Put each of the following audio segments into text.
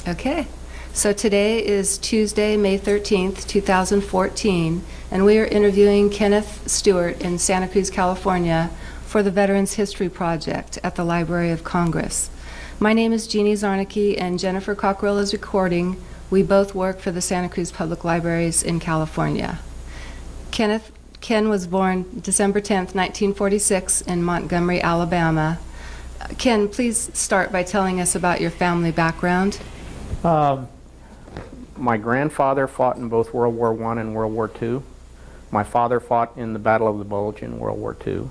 Okay, so today is Tuesday, May 13th, 2014, and we are interviewing Kenneth Stewart in Santa Cruz, California for the Veterans History Project at the Library of Congress. My name is Jeannie Zarnicki, and Jennifer Cockrell is recording. We both work for the Santa Cruz Public Libraries in California. Ken was born December 10th, 1946 in Montgomery, Alabama. Ken, please start by telling us about your family background. My grandfather fought in both World War I and World War II. My father fought in the Battle of the Bulge in World War II.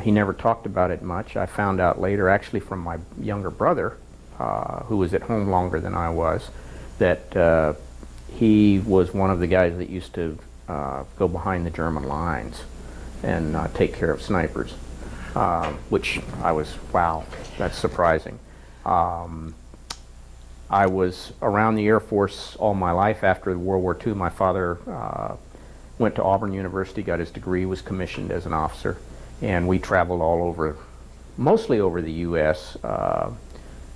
He never talked about it much. I found out later, actually from my younger brother, who was at home longer than I was, that he was one of the guys that used to go behind the German lines and take care of snipers, which I was, wow, that's surprising. I was around the Air Force all my life. After World War II, my father went to Auburn University, got his degree, was commissioned as an officer, and we traveled all over, mostly over the U.S.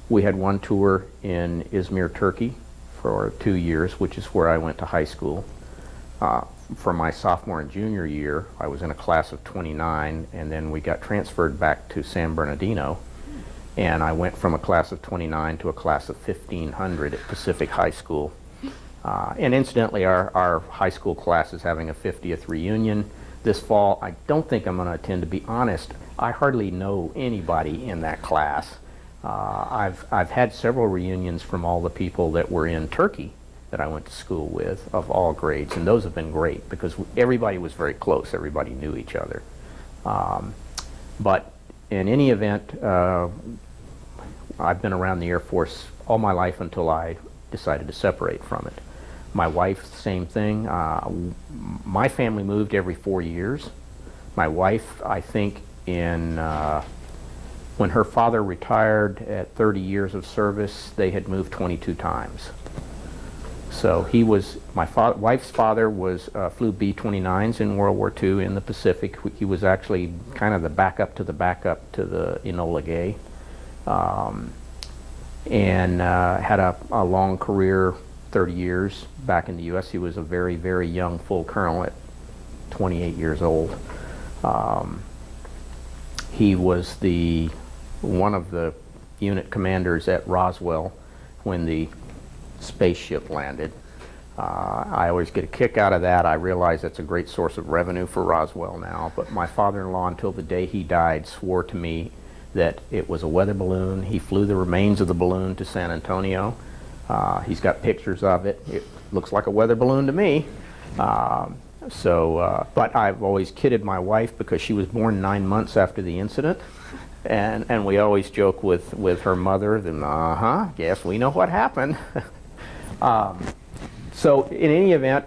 We had one tour in Izmir, Turkey for 2 years, which is where I went to high school. For my sophomore and junior year, I was in a class of 29, and then we got transferred back to San Bernardino. And I went from a class of 29 to a class of 1,500 at Pacific High School. And incidentally, our high school class is having a 50th reunion this fall. I don't think I'm going to attend, to be honest. I hardly know anybody in that class. I've had several reunions from all the people that were in Turkey that I went to school with, of all grades, and those have been great because everybody was very close. Everybody knew each other. But in any event, I've been around the Air Force all my life until I decided to separate from it. My wife, same thing. My family moved every 4 years. My wife, I think, when her father retired at 30 years of service, they had moved 22 times. So he was, my wife's father was, flew B-29s in World War II in the Pacific. He was actually kind of the backup to the Enola Gay. And had a long career, 30 years back in the U.S. He was a very, very young full colonel at 28 years old. He was one of the unit commanders at Roswell when the spaceship landed. I always get a kick out of that. I realize that's a great source of revenue for Roswell now, but my father-in-law, until the day he died, swore to me that it was a weather balloon. He flew the remains of the balloon to San Antonio. He's got pictures of it. It looks like a weather balloon to me. But I've always kidded my wife because she was born 9 months after the incident. And we always joke with her mother, then, yes, we know what happened. So in any event,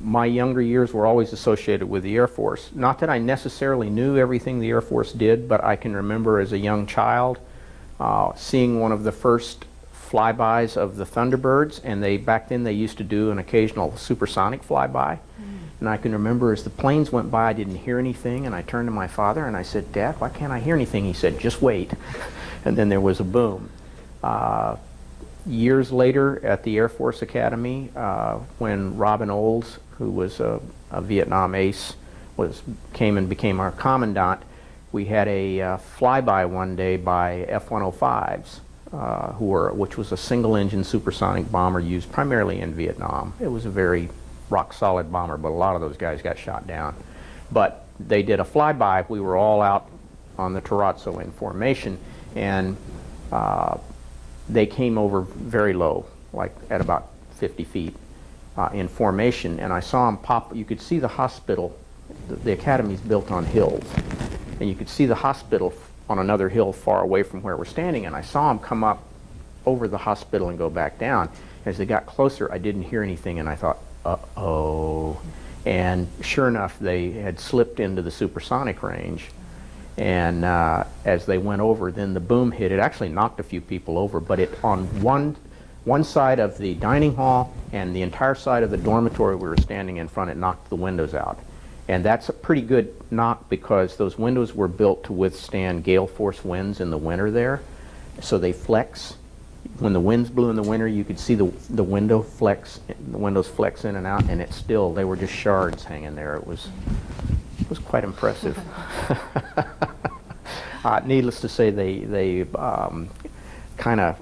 my younger years were always associated with the Air Force. Not that I necessarily knew everything the Air Force did, but I can remember as a young child seeing one of the first flybys of the Thunderbirds, and back then they used to do an occasional supersonic flyby. And I can remember as the planes went by, I didn't hear anything, and I turned to my father and I said, "Dad, why can't I hear anything?" He said, "Just wait." And then there was a boom. Years later at the Air Force Academy, when Robin Olds, who was a Vietnam ace, came and became our commandant, we had a flyby one day by F-105s, which was a single-engine supersonic bomber used primarily in Vietnam. It was a very rock-solid bomber, but a lot of those guys got shot down. But they did a flyby. We were all out on the terrazzo in formation, and they came over very low, like at about 50 feet in formation, and I saw them pop. You could see the hospital. The academy's built on hills, and you could see the hospital on another hill far away from where we're standing, and I saw them come up over the hospital and go back down. As they got closer, I didn't hear anything, and I thought, uh-oh. And sure enough, they had slipped into the supersonic range. And as they went over, then the boom hit. It actually knocked a few people over, but it on one side of the dining hall and the entire side of the dormitory we were standing in front, it knocked the windows out. And that's a pretty good knock because those windows were built to withstand gale force winds in the winter there. So they flex. when the winds blew in the winter, you could see the windows flex in and out, and they were just shards hanging there. It was quite impressive. Needless to say, they kind of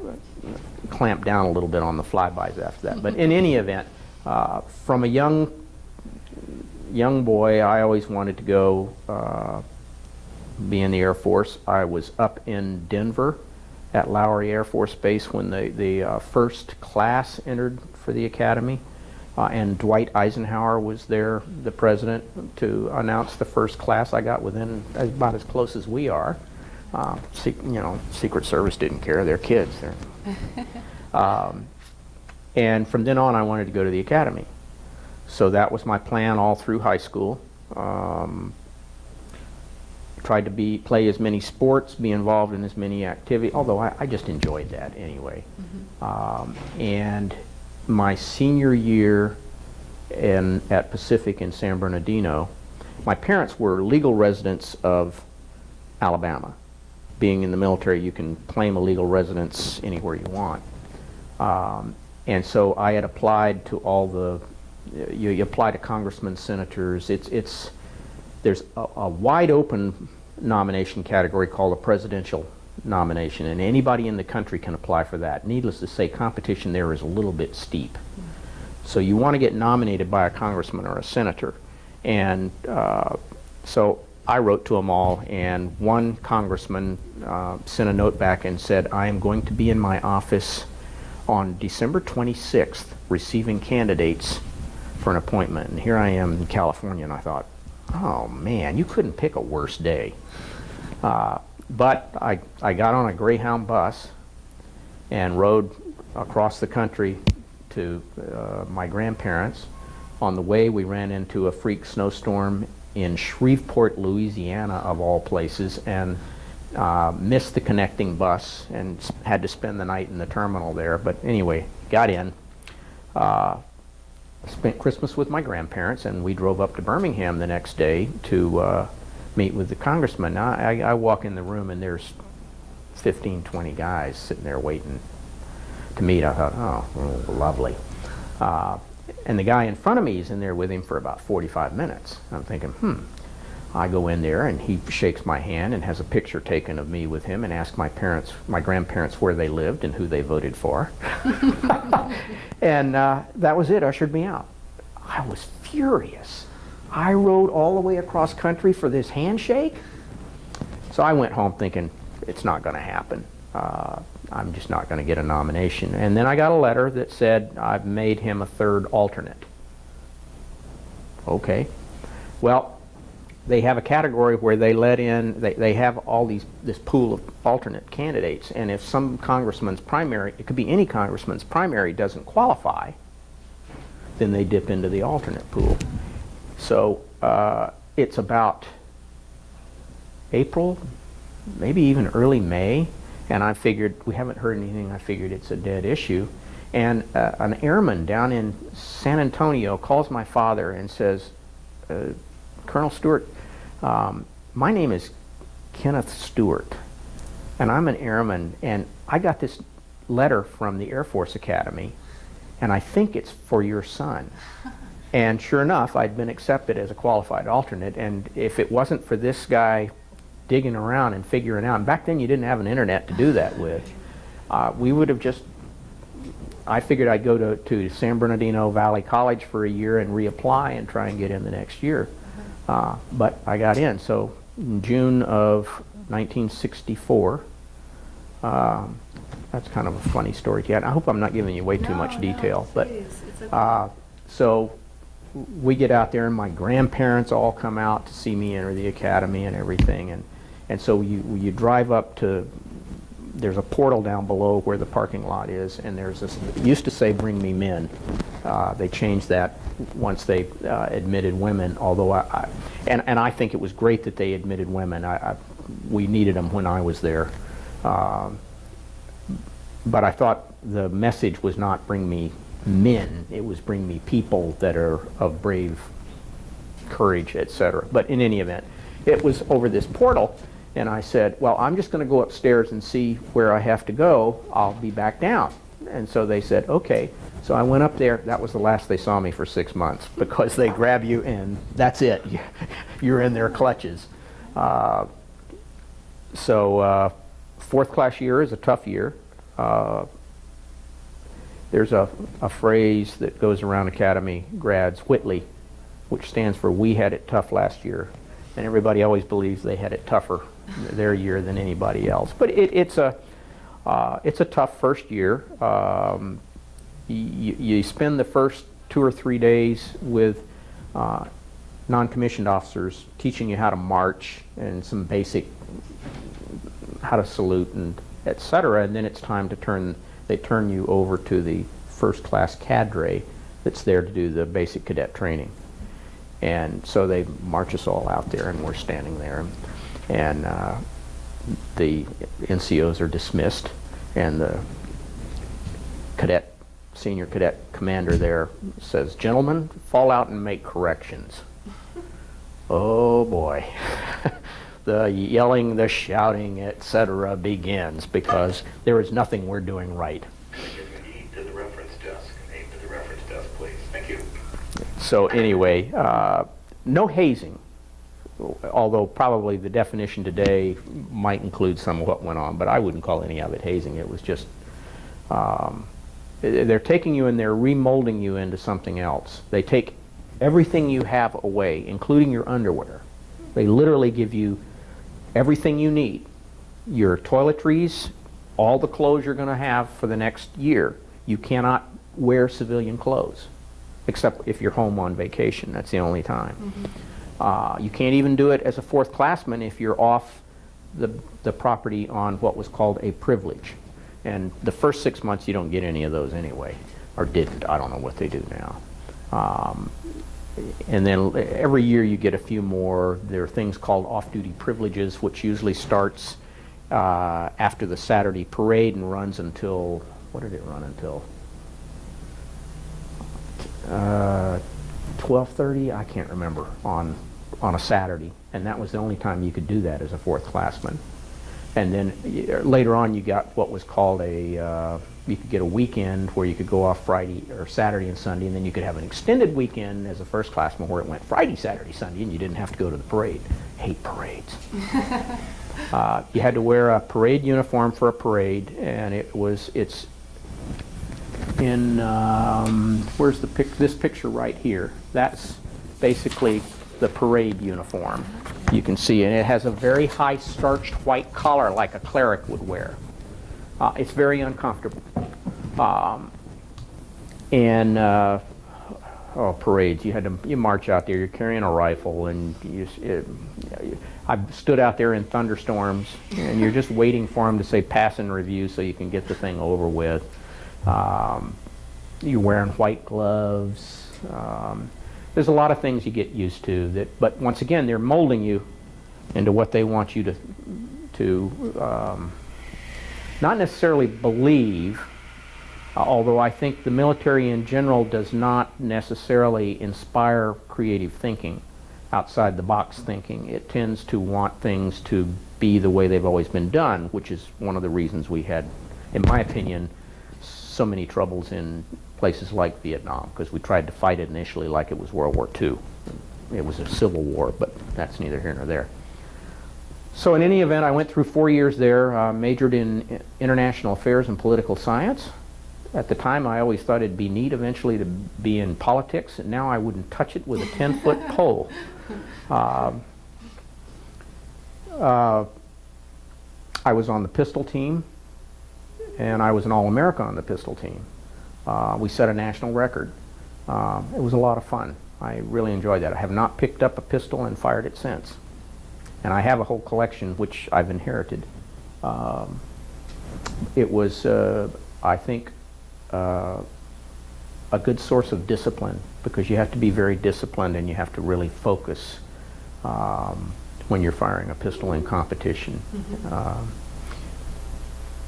clamped down a little bit on the flybys after that. But in any event, from a young boy, I always wanted to go be in the Air Force. I was up in Denver at Lowry Air Force Base when the first class entered for the academy, and Dwight Eisenhower was there, the president, to announce the first class. I got within about as close as we are. Secret Service didn't care; they're kids. And from then on, I wanted to go to the academy. So that was my plan all through high school. Tried to play as many sports, be involved in as many activities, although I just enjoyed that anyway. And my senior year at Pacific in San Bernardino, my parents were legal residents of Alabama. Being in the military, you can claim a legal residence anywhere you want. And so I had applied to you apply to congressmen, senators. There's a wide open nomination category called a presidential nomination, and anybody in the country can apply for that. Needless to say, competition there is a little bit steep. So you want to get nominated by a congressman or a senator. And so I wrote to them all, and one congressman sent a note back and said, I am going to be in my office on December 26th receiving candidates for an appointment. And here I am in California, and I thought, oh man, you couldn't pick a worse day. But I got on a Greyhound bus and rode across the country to my grandparents. On the way, we ran into a freak snowstorm in Shreveport, Louisiana, of all places, and missed the connecting bus and had to spend the night in the terminal there. But anyway, got in. Spent Christmas with my grandparents, and we drove up to Birmingham the next day to meet with the congressman. Now, I walk in the room, and there's 15, 20 guys sitting there waiting to meet. I thought, oh, lovely. And the guy in front of me is in there with him for about 45 minutes. I'm thinking, I go in there, and he shakes my hand and has a picture taken of me with him and asks my grandparents where they lived and who they voted for. And that was it, ushered me out. I was furious. I rode all the way across country for this handshake. So I went home thinking, it's not going to happen. I'm just not going to get a nomination. And then I got a letter that said, I've made him a third alternate. Okay. Well, they have a category where they let in, they have all this pool of alternate candidates, and if some congressman's primary, it could be any congressman's primary, doesn't qualify, then they dip into the alternate pool. So it's about April, maybe even early May, and I figured, we haven't heard anything, I figured it's a dead issue. And an airman down in San Antonio calls my father and says, Colonel Stewart, my name is Kenneth Stewart, and I'm an airman, and I got this letter from the Air Force Academy, and I think it's for your son. And sure enough, I'd been accepted as a qualified alternate, and if it wasn't for this guy digging around and figuring out, and back then you didn't have an internet to do that with, we would have just, I figured I'd go to San Bernardino Valley College for a year and reapply and try and get in the next year. But I got in. So in June of 1964, that's kind of a funny story. I hope I'm not giving you way too much detail. But it's okay. so we get out there, and my grandparents all come out to see me enter the academy and everything. And so you drive up to, there's a portal down below where the parking lot is, and there's this, it used to say bring me men. They changed that once they admitted women, although I think it was great that they admitted women. We needed them when I was there. But I thought the message was not bring me men, it was bring me people that are of brave courage, etc. But in any event, it was over this portal, And I said, well, I'm just going to go upstairs and see where I have to go. I'll be back down. And so they said, okay. So I went up there. That was the last they saw me for 6 months, because they grab you and that's it. You're in their clutches. So fourth class year is a tough year. There's a phrase that goes around Academy grads, Whitley, which stands for "We had it tough last year," and everybody always believes they had it tougher their year than anybody else. But it's a tough first year. You spend the first 2 or 3 days with non-commissioned officers teaching you how to march and some basic how to salute and etc. And then it's time to they turn you over to the first class cadre that's there to do the basic cadet training. And so they march us all out there, and we're standing there, and the NCOs are dismissed, and the senior cadet commander there says, "Gentlemen, fall out and make corrections." Oh boy. The yelling, the shouting, etc. begins, because there is nothing we're doing right. To the reference desk. Name to the reference desk, please. Thank you. So anyway, no hazing, although probably the definition today might include some of what went on, but I wouldn't call any of it hazing. It was just, they're taking you and they're remolding you into something else. They take everything you have away, including your underwear. They literally give you everything you need. Your toiletries, all the clothes you're going to have for the next year. You cannot wear civilian clothes, except if you're home on vacation. That's the only time. You can't even do it as a fourth classman if you're off the property on what was called a privilege. And the first 6 months you don't get any of those anyway, or didn't. I don't know what they do now. And then every year you get a few more. There are things called off-duty privileges, which usually starts after the Saturday parade and runs until, what did it run until? 12:30, I can't remember, on a Saturday. And that was the only time you could do that as a fourth classman. And then later on you got what was called you could get a weekend where you could go off Friday or Saturday and Sunday, and then you could have an extended weekend as a first classman where it went Friday, Saturday, Sunday, and you didn't have to go to the parade. Hate parades. You had to wear a parade uniform for a parade, and it's in, where's this picture right here? That's basically the parade uniform. You can see, and it has a very high starched white collar like a cleric would wear. It's very uncomfortable. Parades, you march out there, you're carrying a rifle, and I stood out there in thunderstorms, and you're just waiting for them to say pass and review so you can get the thing over with. You're wearing white gloves. There's a lot of things you get used to, but once again, they're molding you into what they want you to not necessarily believe, although I think the military in general does not necessarily inspire creative thinking, outside the box thinking. It tends to want things to be the way they've always been done, which is one of the reasons we had, in my opinion, so many troubles in places like Vietnam, because we tried to fight it initially like it was World War II. It was a civil war, but that's neither here nor there. So in any event, I went through 4 years there, majored in international affairs and political science. At the time, I always thought it'd be neat eventually to be in politics, and now I wouldn't touch it with a 10-foot pole. I was on the pistol team, and I was an All-American on the pistol team. We set a national record. It was a lot of fun. I really enjoyed that. I have not picked up a pistol and fired it since. And I have a whole collection which I've inherited. It was, I think, a good source of discipline, because you have to be very disciplined and you have to really focus when you're firing a pistol in competition.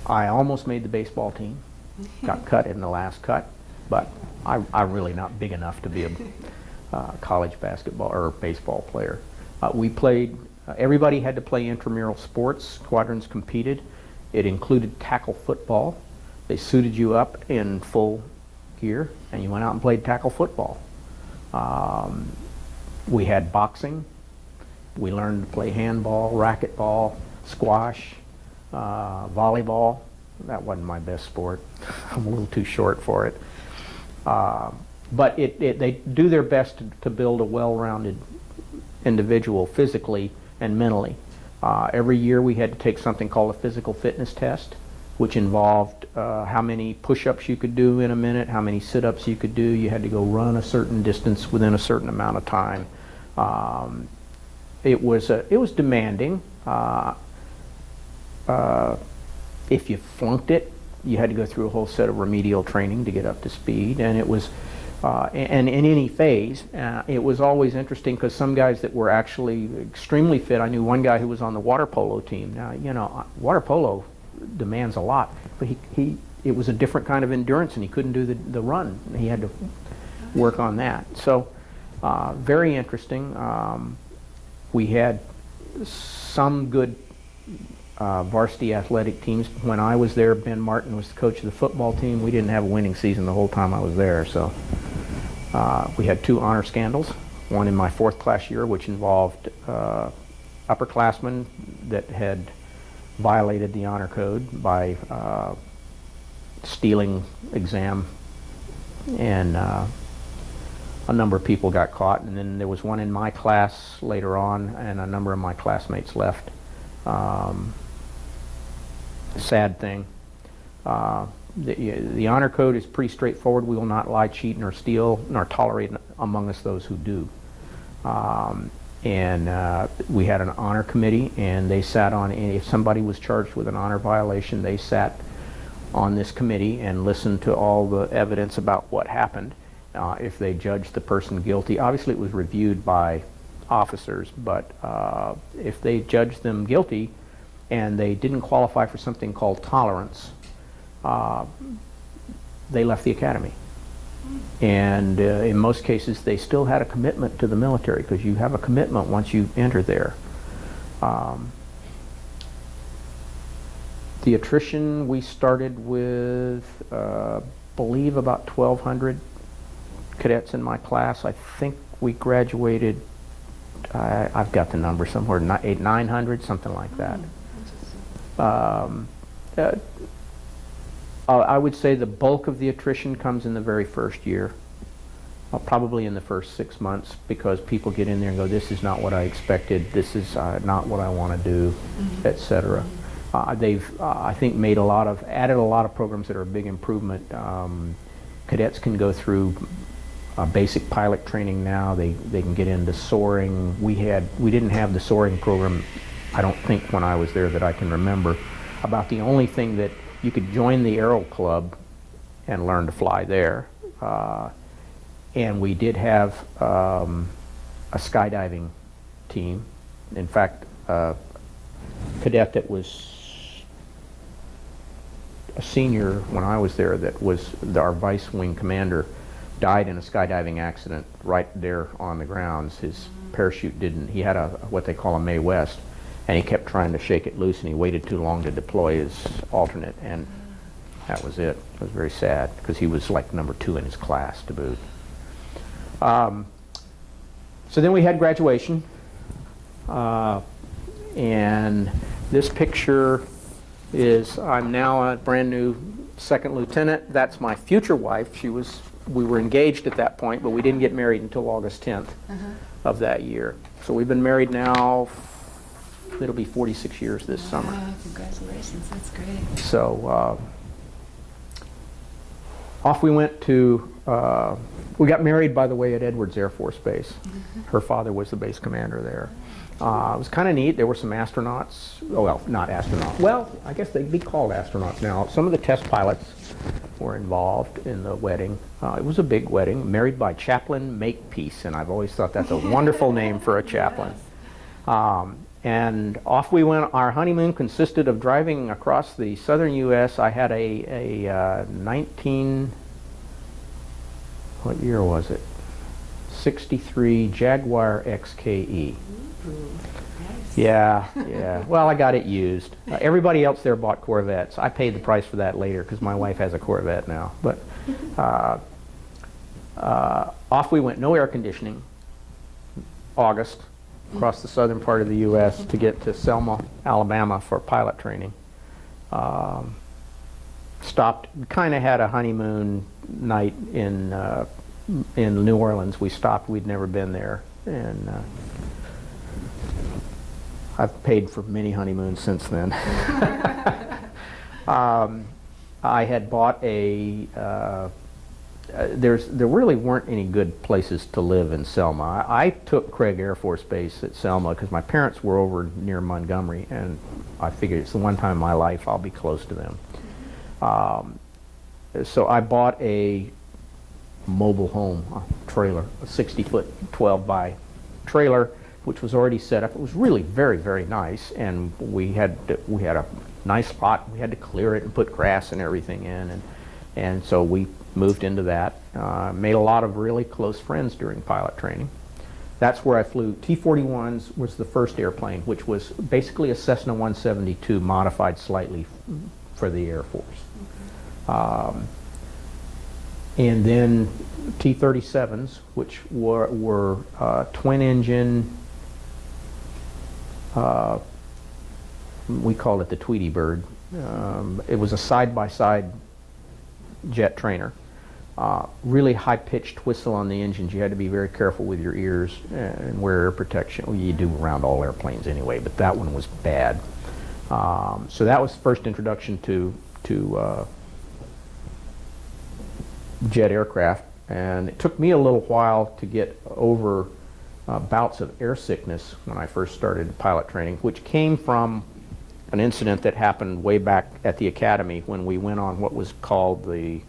I almost made the baseball team. Got cut in the last cut, but I'm really not big enough to be a college basketball or baseball player. We played Everybody had to play intramural sports. Squadrons competed. It included tackle football. They suited you up in full gear, and you went out and played tackle football. We had boxing. We learned to play handball, racquetball, squash, volleyball. That wasn't my best sport. I'm a little too short for it. But they do their best to build a well-rounded individual physically and mentally. Every year we had to take something called a physical fitness test, which involved how many push-ups you could do in a minute, how many sit-ups you could do. You had to go run a certain distance within a certain amount of time. It was demanding. If you flunked it, you had to go through a whole set of remedial training to get up to speed, and it was and in any phase, it was always interesting because some guys that were actually extremely fit. I knew one guy who was on the water polo team. Now, you know, water polo demands a lot, but it was a different kind of endurance, and he couldn't do the run. He had to work on that. So very interesting. We had some good varsity athletic teams. When I was there, Ben Martin was the coach of the football team. We didn't have a winning season the whole time I was there. So we had 2 honor scandals, one in my 4th class year, which involved upperclassmen that had violated the honor code by stealing exam, and a number of people got caught. And then there was one in my class later on, and a number of my classmates left. Sad thing. The honor code is pretty straightforward. We will not lie, cheat, nor steal, nor tolerate among us those who do. And we had an honor committee, and they sat on, if somebody was charged with an honor violation, they sat on this committee and listened to all the evidence about what happened. If they judged the person guilty, obviously it was reviewed by officers, but if they judged them guilty and they didn't qualify for something called tolerance, they left the academy. And in most cases they still had a commitment to the military, because you have a commitment once you enter there. The attrition, we started with believe about 1,200 cadets in my class. I think we graduated, I've got the number somewhere, 900, something like that. I would say the bulk of the attrition comes in the very first year, probably in the first 6 months, because people get in there and go, this is not what I expected, this is not what I want to do, etc. They've, I think, added a lot of programs that are a big improvement. Cadets can go through basic pilot training now. They can get into soaring. We didn't have the soaring program, I don't think, when I was there that I can remember. About the only thing that you could join the Aero Club and learn to fly there. And we did have a skydiving team. In fact, a cadet that was a senior when I was there, that was our vice wing commander, died in a skydiving accident right there on the grounds. His parachute didn't, he had what they call a Mae West, and he kept trying to shake it loose, and he waited too long to deploy his alternate, and that was it. It was very sad, because he was like number 2 in his class to boot. So then we had graduation, and this picture is, I'm now a brand new second lieutenant. That's my future wife. We were engaged at that point, but we didn't get married until August 10th of that year. So we've been married now, it'll be 46 years this summer. Congratulations, that's great. So off we went to, we got married, by the way, at Edwards Air Force Base. Her father was the base commander there. It was kind of neat. There were some astronauts. Oh, well, not astronauts. Well, I guess they'd be called astronauts now. Some of the test pilots were involved in the wedding. It was a big wedding, married by Chaplain Makepeace, and I've always thought that's a wonderful name for a chaplain. And off we went. Our honeymoon consisted of driving across the southern U.S. I had a 19, what year was it? 63 Jaguar XKE. Yeah, yeah. Well, I got it used. Everybody else there bought Corvettes. I paid the price for that later because my wife has a Corvette now. But off we went. No air conditioning. August, across the southern part of the U.S. to get to Selma, Alabama for pilot training. Stopped, kind of had a honeymoon night in New Orleans. We stopped. We'd never been there, and I've paid for many honeymoons since then. I had bought a. There really weren't any good places to live in Selma. I took Craig Air Force Base at Selma because my parents were over near Montgomery, and I figured it's the one time in my life I'll be close to them. So I bought a mobile home trailer, a 60-foot 12-by trailer, which was already set up. It was really very, very nice, and we had a nice lot. We had to clear it and put grass and everything in, and so we moved into that. Made a lot of really close friends during pilot training. That's where I flew. T-41s was the first airplane, which was basically a Cessna 172 modified slightly for the Air Force. And then T-37s, which were twin engine, we called it the Tweety Bird. It was a side-by-side jet trainer. Really high-pitched whistle on the engines. You had to be very careful with your ears and wear ear protection. Well, you do around all airplanes anyway, but that one was bad. So that was the first introduction to jet aircraft, and it took me a little while to get over bouts of air sickness when I first started pilot training, which came from an incident that happened way back at the academy when we went on what was called the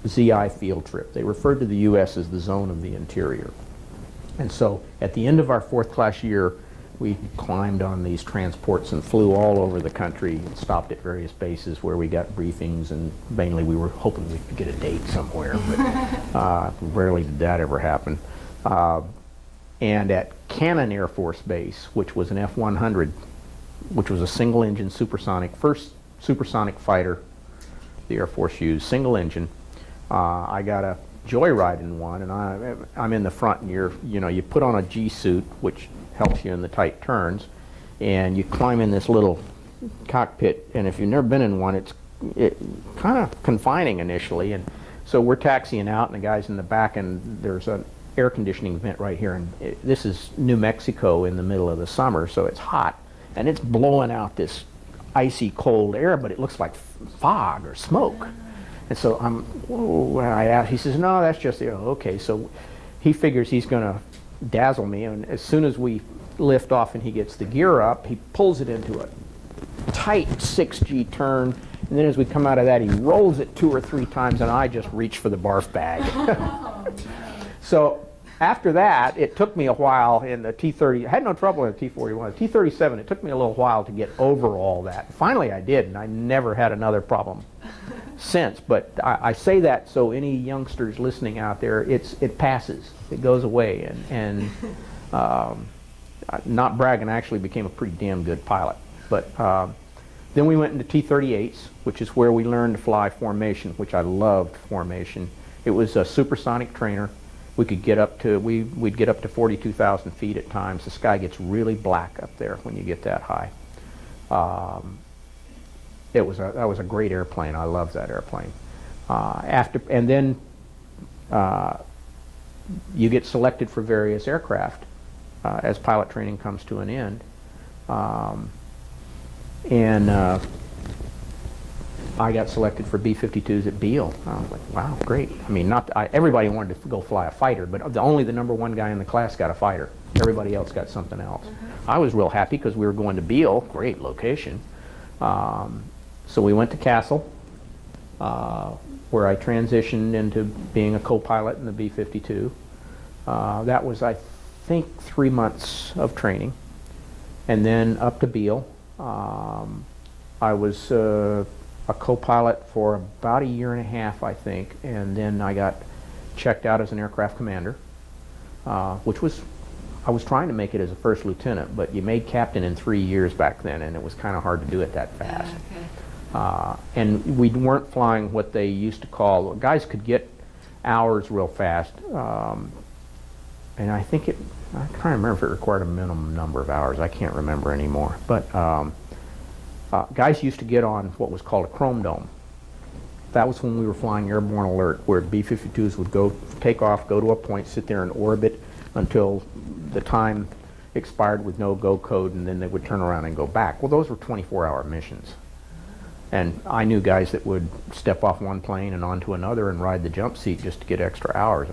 ZI field trip. They referred to the U.S. as the zone of the interior. And so at the end of our fourth class year, we climbed on these transports and flew all over the country and stopped at various bases where we got briefings, and mainly we were hoping we could get a date somewhere, but rarely did that ever happen. And at Cannon Air Force Base, which was an F-100, which was a single engine supersonic, first supersonic fighter the Air Force used, single engine. I got a joyride in one, and I'm in the front, and you put on a G suit, which helps you in the tight turns, and you climb in this little cockpit, and if you've never been in one, it's kind of confining initially, and so we're taxiing out, and the guy's in the back, and there's an air conditioning vent right here, and this is New Mexico in the middle of the summer, so it's hot, and it's blowing out this icy cold air, but it looks like fog or smoke. And so he says, no, that's just air. Okay, so he figures he's going to dazzle me, and as soon as we lift off and he gets the gear up, he pulls it into a tight 6G turn, and then as we come out of that, he rolls it 2 or 3 times, and I just reach for the barf bag. So after that, it took me a while in the T-30. I had no trouble in the T-41. The T-37, it took me a little while to get over all that. Finally, I did, and I never had another problem since. But I say that so any youngsters listening out there, it passes. It goes away. And not bragging, I actually became a pretty damn good pilot. But then we went into T-38s, which is where we learned to fly formation, which I loved formation. It was a supersonic trainer. We could get up to, we'd get up to 42,000 feet at times. The sky gets really black up there when you get that high. That was a great airplane. I loved that airplane. And then you get selected for various aircraft as pilot training comes to an end. I got selected for B-52s at Beale. I was like, wow, great. I mean, everybody wanted to go fly a fighter, but only the #1 guy in the class got a fighter. Everybody else got something else. I was real happy because we were going to Beale, great location. So we went to Castle, where I transitioned into being a co-pilot in the B-52. That was, I think, 3 months of training. And then up to Beale. I was a co-pilot for about 1.5 years, I think, and then I got checked out as an aircraft commander, which was I was trying to make it as a first lieutenant, but you made captain in 3 years back then, and it was kind of hard to do it that fast. And we weren't flying what they used to call, guys could get hours real fast, and I think I can't remember if it required a minimum number of hours. I can't remember anymore. But guys used to get on what was called a chrome dome. That was when we were flying airborne alert, where B-52s would go, take off, go to a point, sit there and orbit until the time expired with no go code, and then they would turn around and go back. Well, those were 24-hour missions. And I knew guys that would step off one plane and onto another and ride the jump seat just to get extra hours.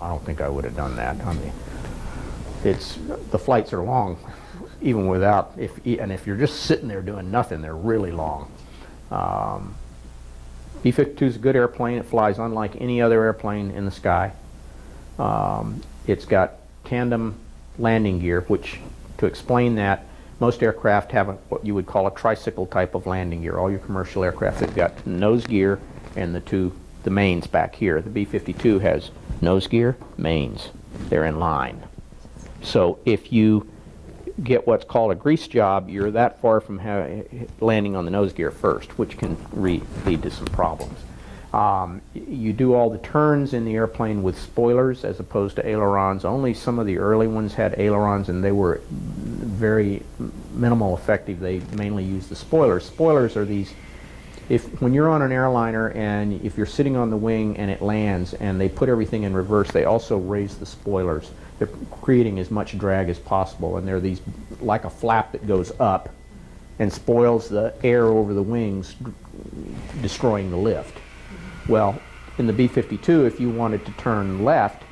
I don't think I would have done that. I mean, the flights are long, even without, and if you're just sitting there doing nothing, they're really long. B-52 is a good airplane. It flies unlike any other airplane in the sky. It's got tandem landing gear, which, to explain that, most aircraft have what you would call a tricycle type of landing gear. All your commercial aircraft have got nose gear and the mains back here. The B-52 has nose gear, mains. They're in line. So if you get what's called a grease job, you're that far from landing on the nose gear first, which can lead to some problems. You do all the turns in the airplane with spoilers as opposed to ailerons. Only some of the early ones had ailerons, and they were very minimal effective. They mainly used the spoilers. Spoilers are these, when you're on an airliner and if you're sitting on the wing and it lands and they put everything in reverse, they also raise the spoilers. They're creating as much drag as possible, and they're these, like a flap that goes up and spoils the air over the wings, destroying the lift. Well, in the B-52, if you wanted to turn left,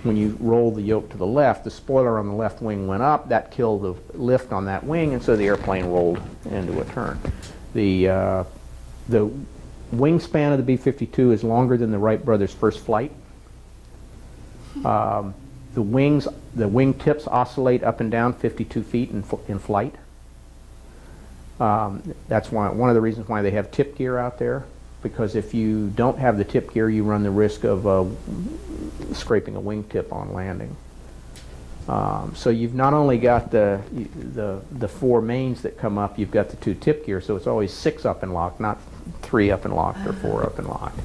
when you roll the yoke to the left, the spoiler on the left wing went up. That killed the lift on that wing, and so the airplane rolled into a turn. The wingspan of the B-52 is longer than the Wright brothers' first flight. The wing tips oscillate up and down 52 feet in flight. That's one of the reasons why they have tip gear out there, because if you don't have the tip gear, you run the risk of scraping a wingtip on landing. So you've not only got the 4 mains that come up, you've got the 2 tip gear, so it's always 6 up and locked, not 3 up and locked or 4 up and locked.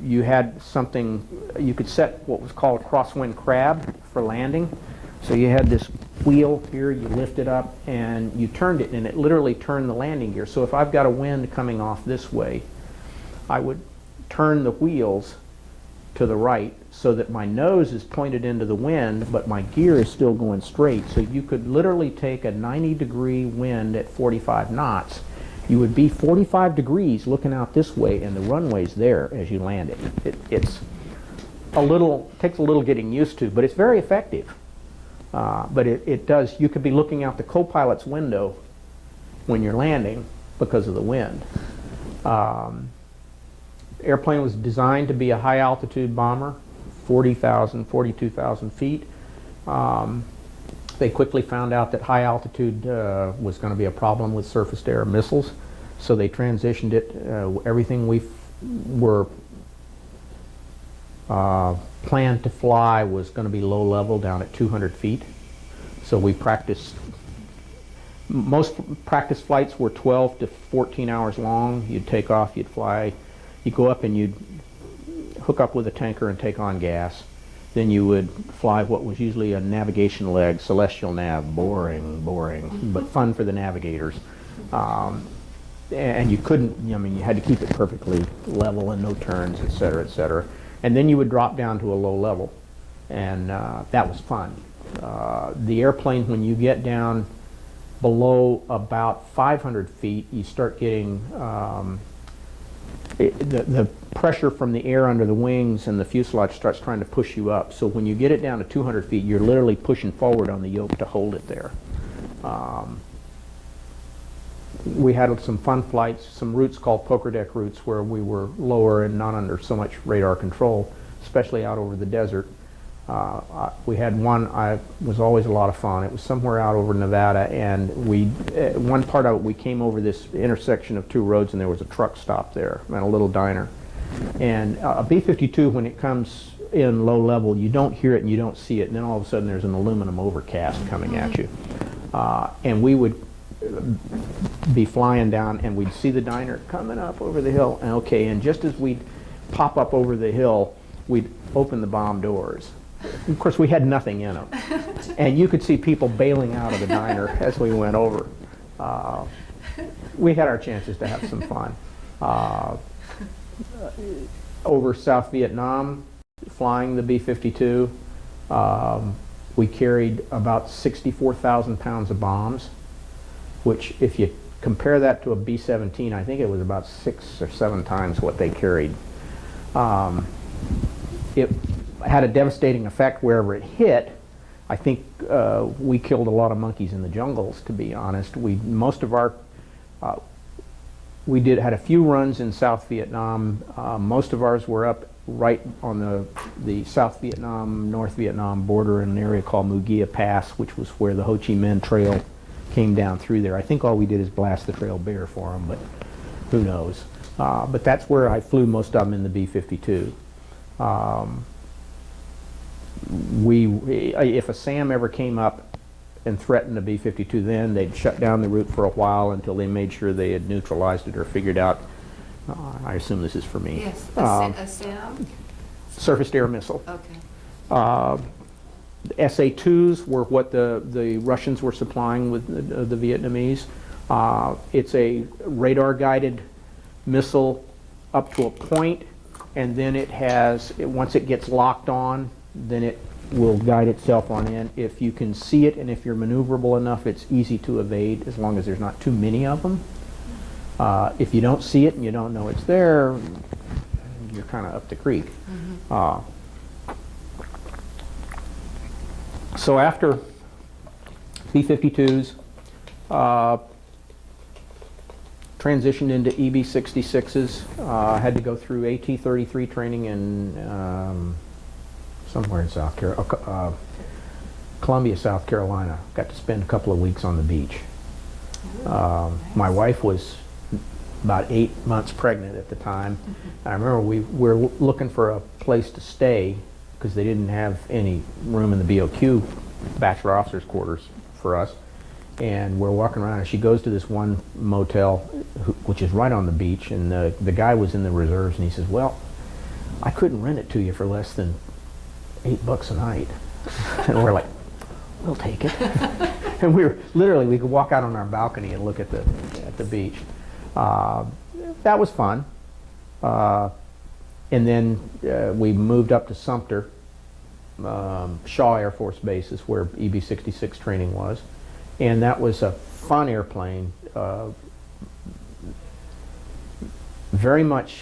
You had something, you could set what was called a crosswind crab for landing. So you had this wheel here, you lift it up and you turned it, and it literally turned the landing gear. So if I've got a wind coming off this way, I would turn the wheels to the right so that my nose is pointed into the wind, but my gear is still going straight. So you could literally take a 90-degree wind at 45 knots. You would be 45 degrees looking out this way, and the runway's there as you land it. It's takes a little getting used to, but it's very effective. But it does, you could be looking out the co-pilot's window when you're landing because of the wind. Airplane was designed to be a high altitude bomber, 40,000, 42,000 feet. They quickly found out that high altitude was going to be a problem with surface-to-air missiles, so they transitioned it. Everything we were planned to fly was going to be low level down at 200 feet. So we practiced, most practice flights were 12 to 14 hours long. You'd take off, you'd fly, you'd go up and you'd hook up with a tanker and take on gas. Then you would fly what was usually a navigation leg, celestial nav, boring, but fun for the navigators. And you couldn't, I mean, you had to keep it perfectly level and no turns, et cetera, et cetera. And then you would drop down to a low level, and that was fun. The airplane, when you get down below about 500 feet, you start getting the pressure from the air under the wings and the fuselage starts trying to push you up. So when you get it down to 200 feet, you're literally pushing forward on the yoke to hold it there. We had some fun flights, some routes called poker deck routes where we were lower and not under so much radar control, especially out over the desert. We had one, was always a lot of fun. It was somewhere out over Nevada, and one part of it, we came over this intersection of 2 roads, and there was a truck stop there and a little diner. And a B-52, when it comes in low level, you don't hear it and you don't see it, and then all of a sudden there's an aluminum overcast coming at you. And we would be flying down and we'd see the diner coming up over the hill, and okay, and just as we'd pop up over the hill, we'd open the bomb doors. Of course, we had nothing in them. And you could see people bailing out of the diner as we went over. We had our chances to have some fun. Over South Vietnam, flying the B-52, we carried about 64,000 pounds of bombs, which if you compare that to a B-17, I think it was about 6 or 7 times what they carried. It had a devastating effect wherever it hit. I think we killed a lot of monkeys in the jungles, to be honest. We had a few runs in South Vietnam. Most of ours were up right on the South Vietnam, North Vietnam border in an area called Mugia Pass, which was where the Ho Chi Minh Trail came down through there. I think all we did is blast the trail bare for them, but who knows. But that's where I flew most of them in the B-52. If a SAM ever came up and threatened the B-52 then, they'd shut down the route for a while until they made sure they had neutralized it or figured out, I assume this is for me. Yes, a SAM? Surface to air missile. Okay. The SA-2s were what the Russians were supplying with the Vietnamese. It's a radar-guided missile up to a point, and then it has, once it gets locked on, then it will guide itself on in. If you can see it and if you're maneuverable enough, it's easy to evade as long as there's not too many of them. If you don't see it and you don't know it's there, you're kind of up the creek. So after B-52s, transitioned into EB-66s, had to go through T38 training in somewhere in Columbia, South Carolina. Got to spend a couple of weeks on the beach. My wife was about 8 months pregnant at the time. I remember we were looking for a place to stay because they didn't have any room in the BOQ, Bachelor Officers Quarters, for us. And we're walking around, and she goes to this one motel, which is right on the beach, and the guy was in the reserves, and he says, well, I couldn't rent it to you for less than $8 a night. And we're like, we'll take it. And we could walk out on our balcony and look at the beach. That was fun. And then we moved up to Sumter. Shaw Air Force Base is where EB-66 training was. And that was a fun airplane. Very much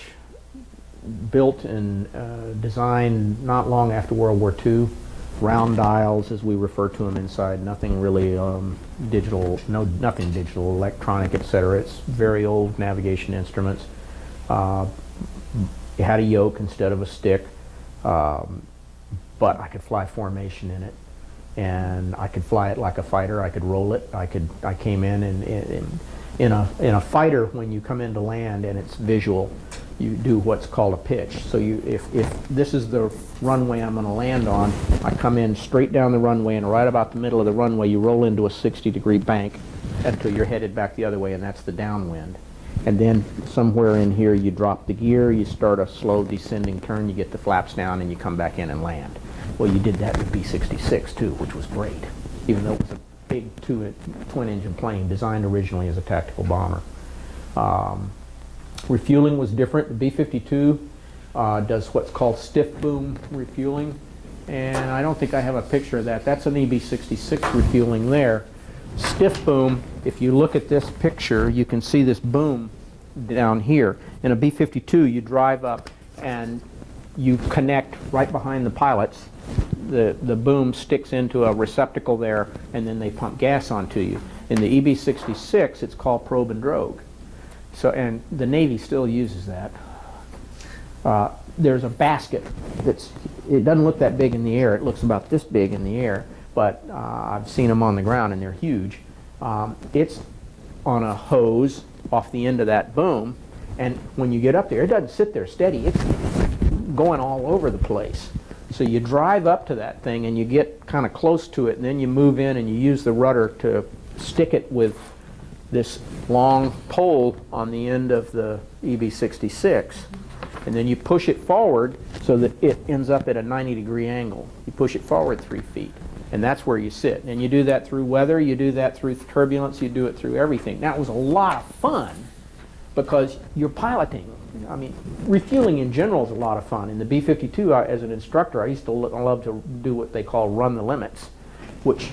built and designed not long after World War II. Round dials, as we refer to them inside. Nothing really digital, nothing digital, electronic, etc. It's very old navigation instruments. It had a yoke instead of a stick, but I could fly formation in it, and I could fly it like a fighter. I could roll it. I came in and in a fighter, when you come into land and it's visual, you do what's called a pitch. So if this is the runway I'm going to land on, I come in straight down the runway, and right about the middle of the runway you roll into a 60-degree bank until you're headed back the other way, and that's the downwind. And then somewhere in here you drop the gear, you start a slow descending turn, you get the flaps down, and you come back in and land. Well, you did that with B-66 too, which was great, even though it was a big twin-engine plane designed originally as a tactical bomber. Refueling was different. The B-52 does what's called stiff boom refueling, and I don't think I have a picture of that. That's an EB-66 refueling there. Stiff boom, if you look at this picture, you can see this boom down here. In a B-52, you drive up and you connect right behind the pilots. The boom sticks into a receptacle there, and then they pump gas onto you. In the EB-66, it's called probe and drogue. So, and the Navy still uses that. There's a basket it doesn't look that big in the air. It looks about this big in the air, but I've seen them on the ground, and they're huge. It's on a hose off the end of that boom, and when you get up there, it doesn't sit there steady. It's going all over the place. So you drive up to that thing and you get kind of close to it, and then you move in and you use the rudder to stick it with this long pole on the end of the EB66. And then you push it forward so that it ends up at a 90-degree angle. You push it forward 3 feet, and that's where you sit. And you do that through weather, you do that through turbulence, you do it through everything. Now, it was a lot of fun because you're piloting. I mean, refueling in general is a lot of fun. In the B-52, as an instructor, I used to love to do what they call run the limits, which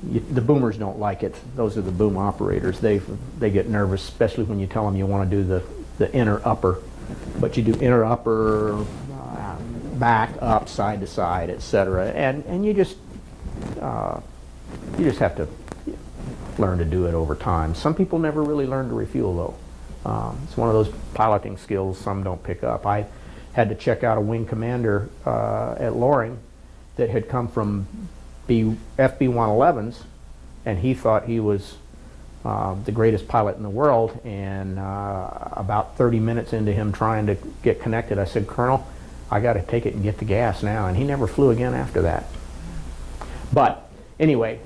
the boomers don't like it. Those are the boom operators. They get nervous, especially when you tell them you want to do the inner upper. But you do inner upper, back, up, side to side, etc. And you just have to learn to do it over time. Some people never really learn to refuel, though. It's one of those piloting skills some don't pick up. I had to check out a wing commander at Loring that had come from FB-111s, and he thought he was the greatest pilot in the world. And about 30 minutes into him trying to get connected, I said, "Colonel, I got to take it and get the gas now." And he never flew again after that. But anyway,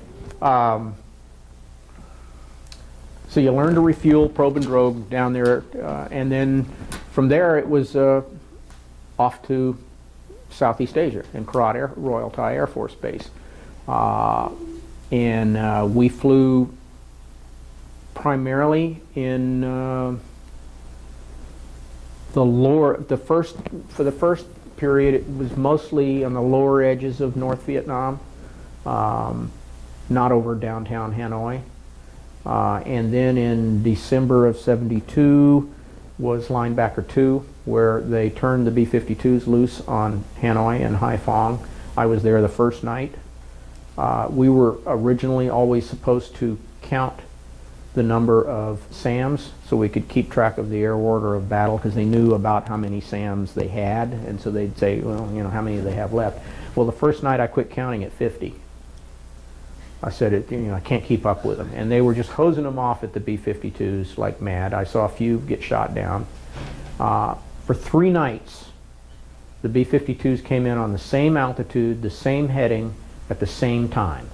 so you learn to refuel, probe and drogue down there, and then from there it was off to Southeast Asia in Korat Royal Thai Air Force Base. And we flew primarily in for the first period, it was mostly on the lower edges of North Vietnam, not over downtown Hanoi. And then in December of '72 was Linebacker 2, where they turned the B-52s loose on Hanoi and Haiphong. I was there the first night. We were originally always supposed to count the number of SAMs so we could keep track of the air order of battle, because they knew about how many SAMs they had, and so they'd say, well, you know, how many do they have left? Well, the first night I quit counting at 50. I said, I can't keep up with them. And they were just hosing them off at the B-52s like mad. I saw a few get shot down. For 3 nights, the B-52s came in on the same altitude, the same heading, at the same time.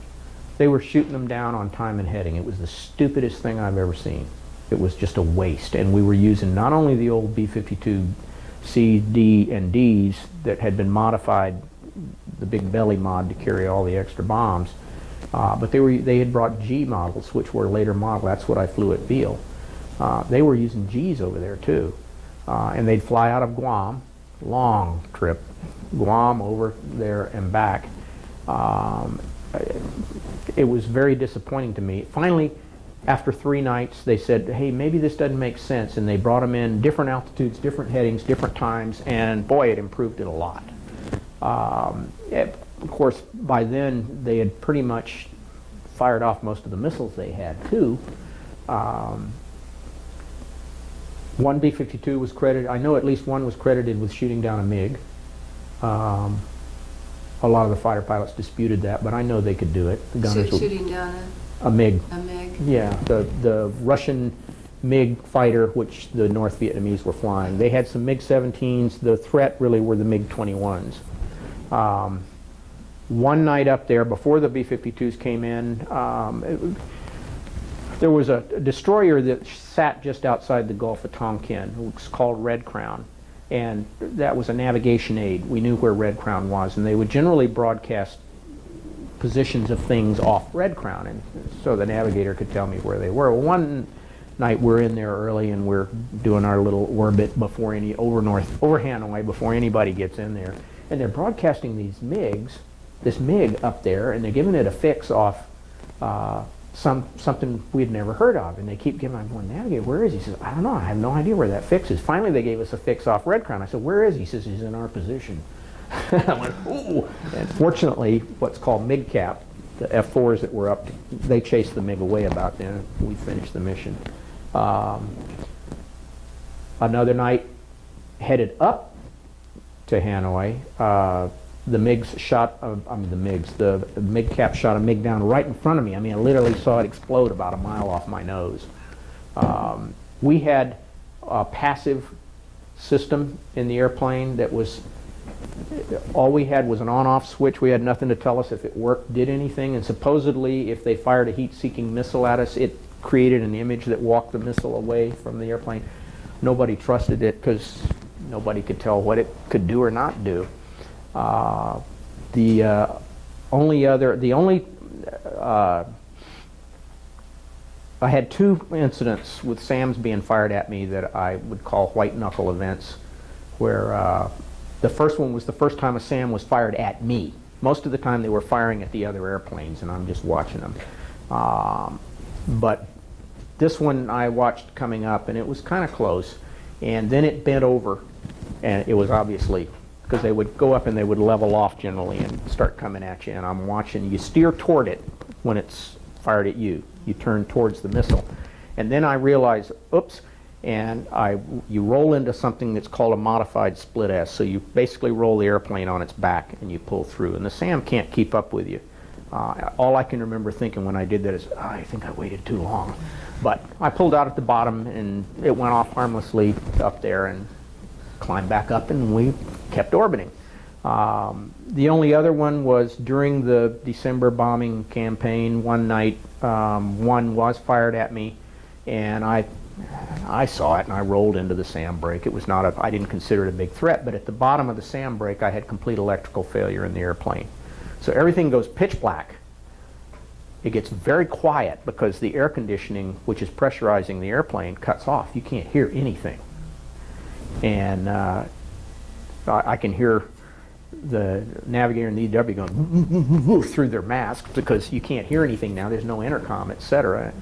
They were shooting them down on time and heading. It was the stupidest thing I've ever seen. It was just a waste. And we were using not only the old B-52 C, D, and Ds that had been modified, the big belly mod to carry all the extra bombs, but they had brought G models, which were later modeled. That's what I flew at Beale. They were using Gs over there too. And they'd fly out of Guam, long trip, Guam over there and back. It was very disappointing to me. Finally, after 3 nights, they said, hey, maybe this doesn't make sense, and they brought them in different altitudes, different headings, different times, and boy, it improved it a lot. Of course, by then, they had pretty much fired off most of the missiles they had, too. One B-52 was credited, I know at least one was credited with shooting down a MiG. A lot of the fighter pilots disputed that, but I know they could do it. The gunners Shooting down a MiG. a MiG? Yeah, the Russian MiG fighter, which the North Vietnamese were flying. They had some MiG-17s. The threat really were the MiG-21s. One night up there, before the B-52s came in, there was a destroyer that sat just outside the Gulf of Tonkin. It was called Red Crown. And that was a navigation aid. We knew where Red Crown was, and they would generally broadcast positions of things off Red Crown, and so the navigator could tell me where they were. Well, one night we're in there early, and we're doing our little orbit before over Hanoi, before anybody gets in there, and they're broadcasting these MiGs, this MiG up there, and they're giving it a fix off something we'd never heard of, and they keep giving. I'm going, navigator, where is he? He says, I don't know. I have no idea where that fix is. Finally, they gave us a fix off Red Crown. I said, where is he? He says, he's in our position. I went, ooh. And fortunately, what's called MiG cap, the F4s that were up, they chased the MiG away about then. We finished the mission. Another night, headed up to Hanoi. The MiGs shot, the MiG cap shot a MiG down right in front of me. I mean, I literally saw it explode about a mile off my nose. We had a passive system in the airplane that was all we had was an on-off switch. We had nothing to tell us if it worked, did anything, and supposedly if they fired a heat-seeking missile at us, it created an image that walked the missile away from the airplane. Nobody trusted it because nobody could tell what it could do or not do. I had two incidents with SAMs being fired at me that I would call white-knuckle events, where the first one was the first time a SAM was fired at me. Most of the time they were firing at the other airplanes, and I'm just watching them. But this one I watched coming up, and it was kind of close. And then it bent over, and it was obviously, because they would go up and they would level off generally and start coming at you. And I'm watching. You steer toward it when it's fired at you. You turn towards the missile. And then I realized, oops, and you roll into something that's called a modified split S. So you basically roll the airplane on its back and you pull through. And the SAM can't keep up with you. All I can remember thinking when I did that is, oh, I think I waited too long. But I pulled out at the bottom and it went off harmlessly up there and climbed back up, and we kept orbiting. The only other one was during the December bombing campaign. One night, one was fired at me, and I saw it and I rolled into the SAM brake. It was not I didn't consider it a big threat, but at the bottom of the SAM brake I had complete electrical failure in the airplane. So everything goes pitch black. It gets very quiet because the air conditioning, which is pressurizing the airplane, cuts off. You can't hear anything. And I can hear the navigator and the EW going through their masks because you can't hear anything now. There's no intercom, etc.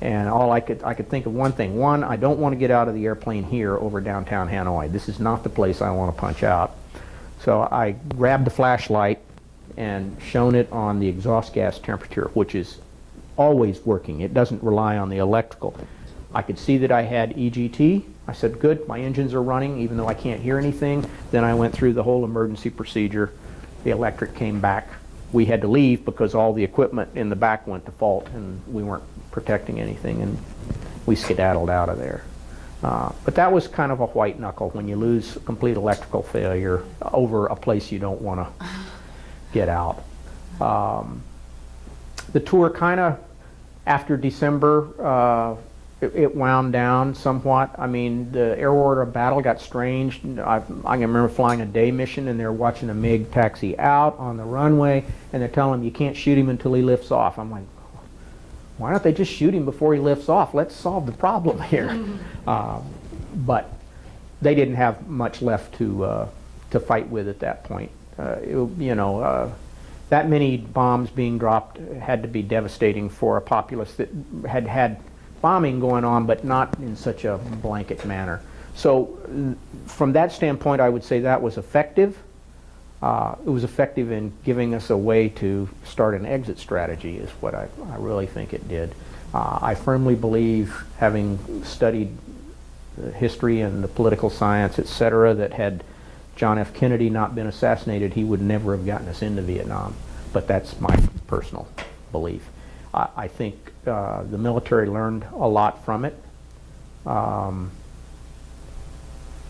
And all I could think of one thing. One, I don't want to get out of the airplane here over downtown Hanoi. This is not the place I want to punch out. So I grabbed the flashlight and shone it on the exhaust gas temperature, which is always working. It doesn't rely on the electrical. I could see that I had EGT. I said, good, my engines are running even though I can't hear anything. Then I went through the whole emergency procedure. The electric came back. We had to leave because all the equipment in the back went to fault and we weren't protecting anything, and we skedaddled out of there. But that was kind of a white knuckle when you lose complete electrical failure over a place you don't want to get out. The tour kind of, after December, it wound down somewhat. I mean, the air order of battle got strange. I can remember flying a day mission and they're watching a MiG taxi out on the runway and they're telling him you can't shoot him until he lifts off. I'm like, why don't they just shoot him before he lifts off? Let's solve the problem here. But they didn't have much left to fight with at that point. That many bombs being dropped had to be devastating for a populace that had had bombing going on, but not in such a blanket manner. So from that standpoint, I would say that was effective. It was effective in giving us a way to start an exit strategy is what I really think it did. I firmly believe, having studied the history and the political science, etc., that had John F. Kennedy not been assassinated, he would never have gotten us into Vietnam. But that's my personal belief. I think the military learned a lot from it.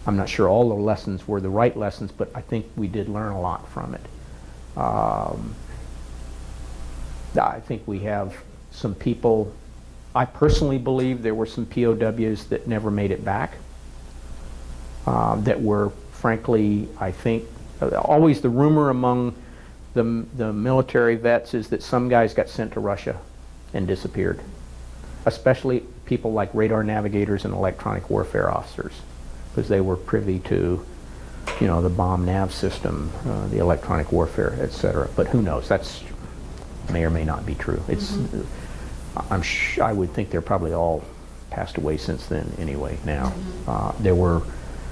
I'm not sure all the lessons were the right lessons, but I think we did learn a lot from it. I think we have some people, I personally believe there were some POWs that never made it back, that were, frankly, I think, always the rumor among the military vets is that some guys got sent to Russia and disappeared, especially people like radar navigators and electronic warfare officers, because they were privy to, the bomb nav system, the electronic warfare, etc. But who knows? That's may or may not be true. It's, I would think they're probably all passed away since then anyway. Now, there were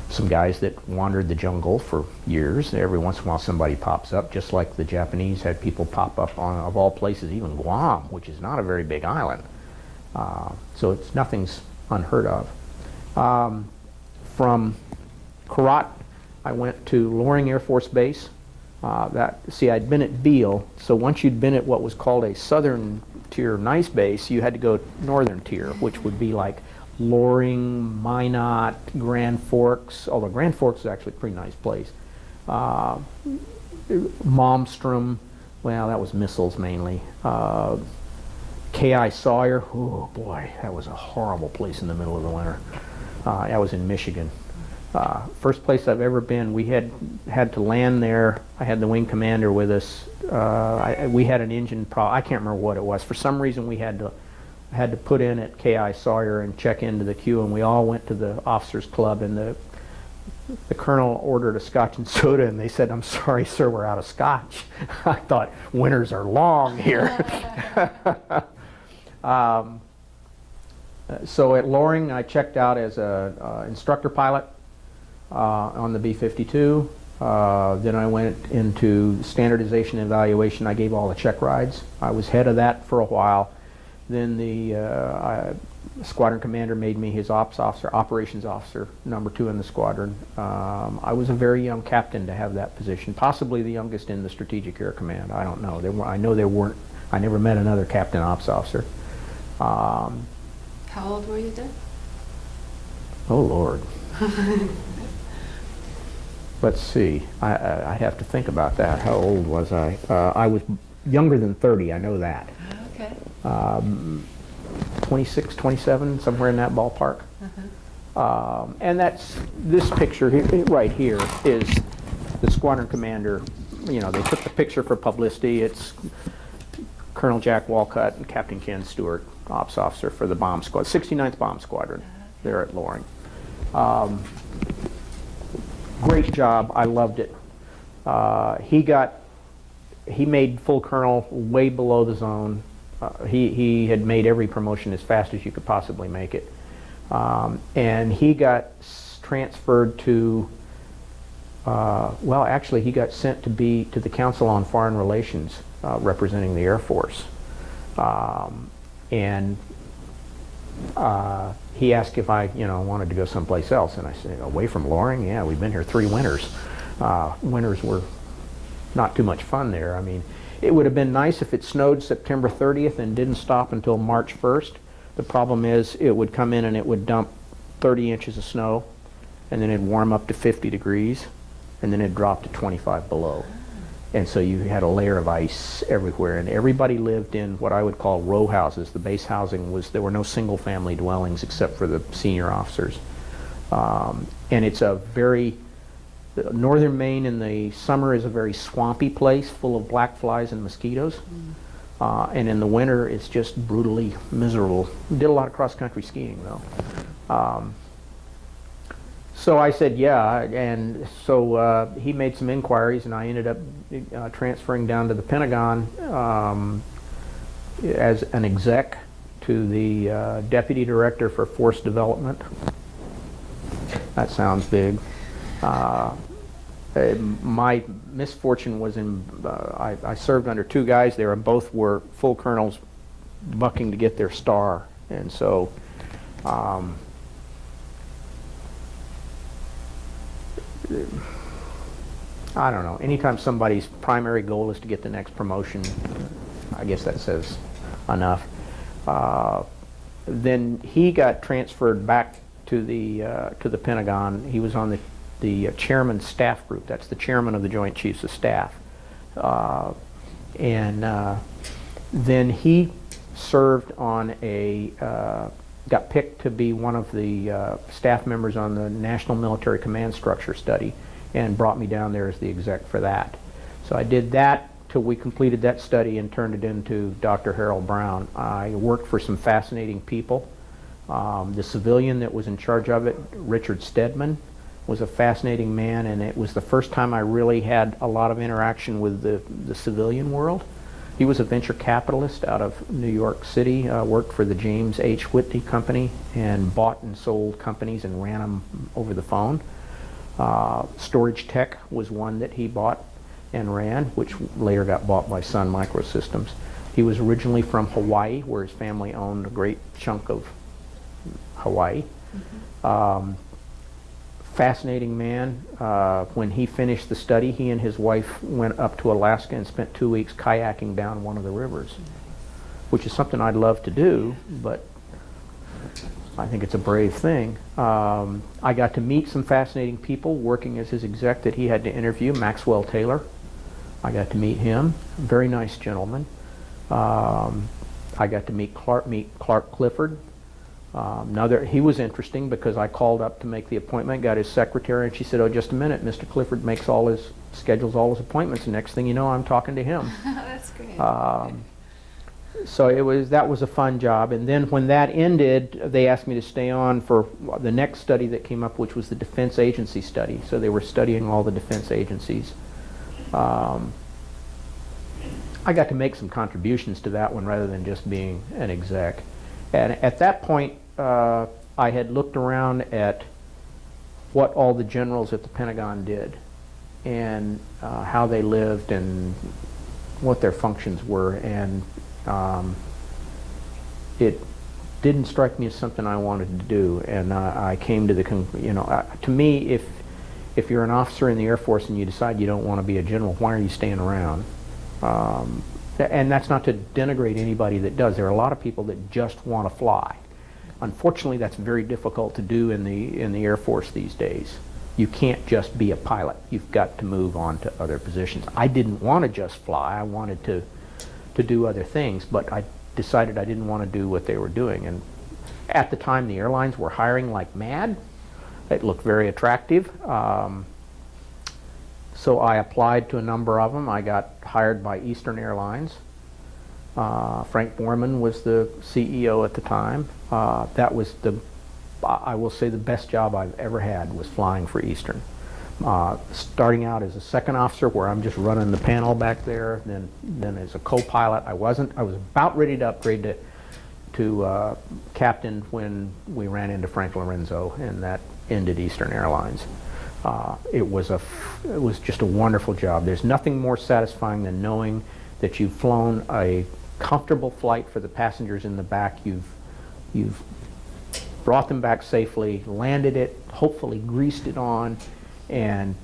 some guys that wandered the jungle for years. Every once in a while somebody pops up, just like the Japanese had people pop up on, of all places, even Guam, which is not a very big island. So nothing's unheard of. From Korat, I went to Loring Air Force Base. I'd been at Beale, so once you'd been at what was called a southern tier nice base, you had to go northern tier, which would be like Loring, Minot, Grand Forks, although Grand Forks is actually a pretty nice place. Malmstrom, well, that was missiles mainly. K.I. Sawyer, oh boy, that was a horrible place in the middle of the winter. That was in Michigan. First place I've ever been, we had to land there. I had the wing commander with us. We had an engine problem. I can't remember what it was. For some reason, we had to put in at K.I. Sawyer and check into the queue, and we all went to the officers' club, and the colonel ordered a scotch and soda, and they said, "I'm sorry, sir, we're out of scotch." I thought, winters are long here. So at Loring, I checked out as a instructor pilot on the B-52. Then I went into standardization and evaluation. I gave all the check rides. I was head of that for a while. Then the squadron commander made me his ops officer, operations officer, #2 in the squadron. I was a very young captain to have that position, possibly the youngest in the Strategic Air Command. I don't know. I know there weren't. I never met another captain ops officer. How old were you then? Oh Lord. Let's see. I have to think about that. How old was I? I was younger than 30. I know that. Okay. 26, 27, somewhere in that ballpark. And that's this picture here, right here is the squadron commander. You know, they took the picture for publicity. It's Colonel Jack Walcott and Captain Ken Stewart, ops officer for the bomb squad, 69th Bomb Squadron. There at Loring. Great job. I loved it. He made full colonel way below the zone. He had made every promotion as fast as you could possibly make it. And he got transferred to, well, actually he got sent to the Council on Foreign Relations, representing the Air Force. And he asked if I, wanted to go someplace else, and I said, away from Loring? Yeah, we've been here 3 winters. Winters were not too much fun there. I mean, it would have been nice if it snowed September 30th and didn't stop until March 1st. The problem is it would come in and it would dump 30 inches of snow, and then it'd warm up to 50 degrees, and then it'd drop to 25 below. And so you had a layer of ice everywhere, and everybody lived in what I would call row houses. The base housing there were no single family dwellings except for the senior officers. And it's northern Maine in the summer is a very swampy place full of black flies and mosquitoes. And in the winter it's just brutally miserable. We did a lot of cross-country skiing though. So I said, yeah, and so he made some inquiries, and I ended up transferring down to the Pentagon as an exec to the Deputy Director for Force Development. That sounds big. My misfortune was I served under 2 guys there, and both were full colonels bucking to get their star, and so I don't know. Anytime somebody's primary goal is to get the next promotion, I guess that says enough. Then he got transferred back to the Pentagon. He was on the chairman's staff group. That's the chairman of the Joint Chiefs of Staff. And then he served on got picked to be one of the staff members on the National Military Command Structure study, and brought me down there as the exec for that. So I did that till we completed that study and turned it into Dr. Harold Brown. I worked for some fascinating people. The civilian that was in charge of it, Richard Stedman, was a fascinating man, and it was the first time I really had a lot of interaction with the civilian world. He was a venture capitalist out of New York City, worked for the James H. Whitney Company, and bought and sold companies and ran them over the phone. Storage Tech was one that he bought and ran, which later got bought by Sun Microsystems. He was originally from Hawaii, where his family owned a great chunk of Hawaii. Fascinating man. When he finished the study, he and his wife went up to Alaska and spent 2 weeks kayaking down one of the rivers, which is something I'd love to do, but I think it's a brave thing. I got to meet some fascinating people working as his exec that he had to interview. Maxwell Taylor, I got to meet him. Very nice gentleman. I got to meet Clark Clifford. He was interesting because I called up to make the appointment, got his secretary, and she said, "Oh, just a minute, Mr. Clifford schedules all his appointments, and next thing you know, I'm talking to him." That's great. So that was a fun job. And then when that ended, they asked me to stay on for the next study that came up, which was the defense agency study. So they were studying all the defense agencies. I got to make some contributions to that one rather than just being an exec. And at that point, I had looked around at what all the generals at the Pentagon did and how they lived and what their functions were. And it didn't strike me as something I wanted to do. And I came to the to me, if you're an officer in the Air Force and you decide you don't want to be a general, why are you staying around? And that's not to denigrate anybody that does. There are a lot of people that just want to fly. Unfortunately, that's very difficult to do in the Air Force these days. You can't just be a pilot. You've got to move on to other positions. I didn't want to just fly. I wanted to do other things, but I decided I didn't want to do what they were doing. And at the time, the airlines were hiring like mad. It looked very attractive. So I applied to a number of them. I got hired by Eastern Airlines. Frank Borman was the CEO at the time. That was I will say, the best job I've ever had was flying for Eastern. Starting out as a second officer, where I'm just running the panel back there, then as a co-pilot. I was about ready to upgrade to captain when we ran into Frank Lorenzo, and that ended Eastern Airlines. It was just a wonderful job. There's nothing more satisfying than knowing that you've flown a comfortable flight for the passengers in the back. You've brought them back safely, landed it, hopefully greased it on, and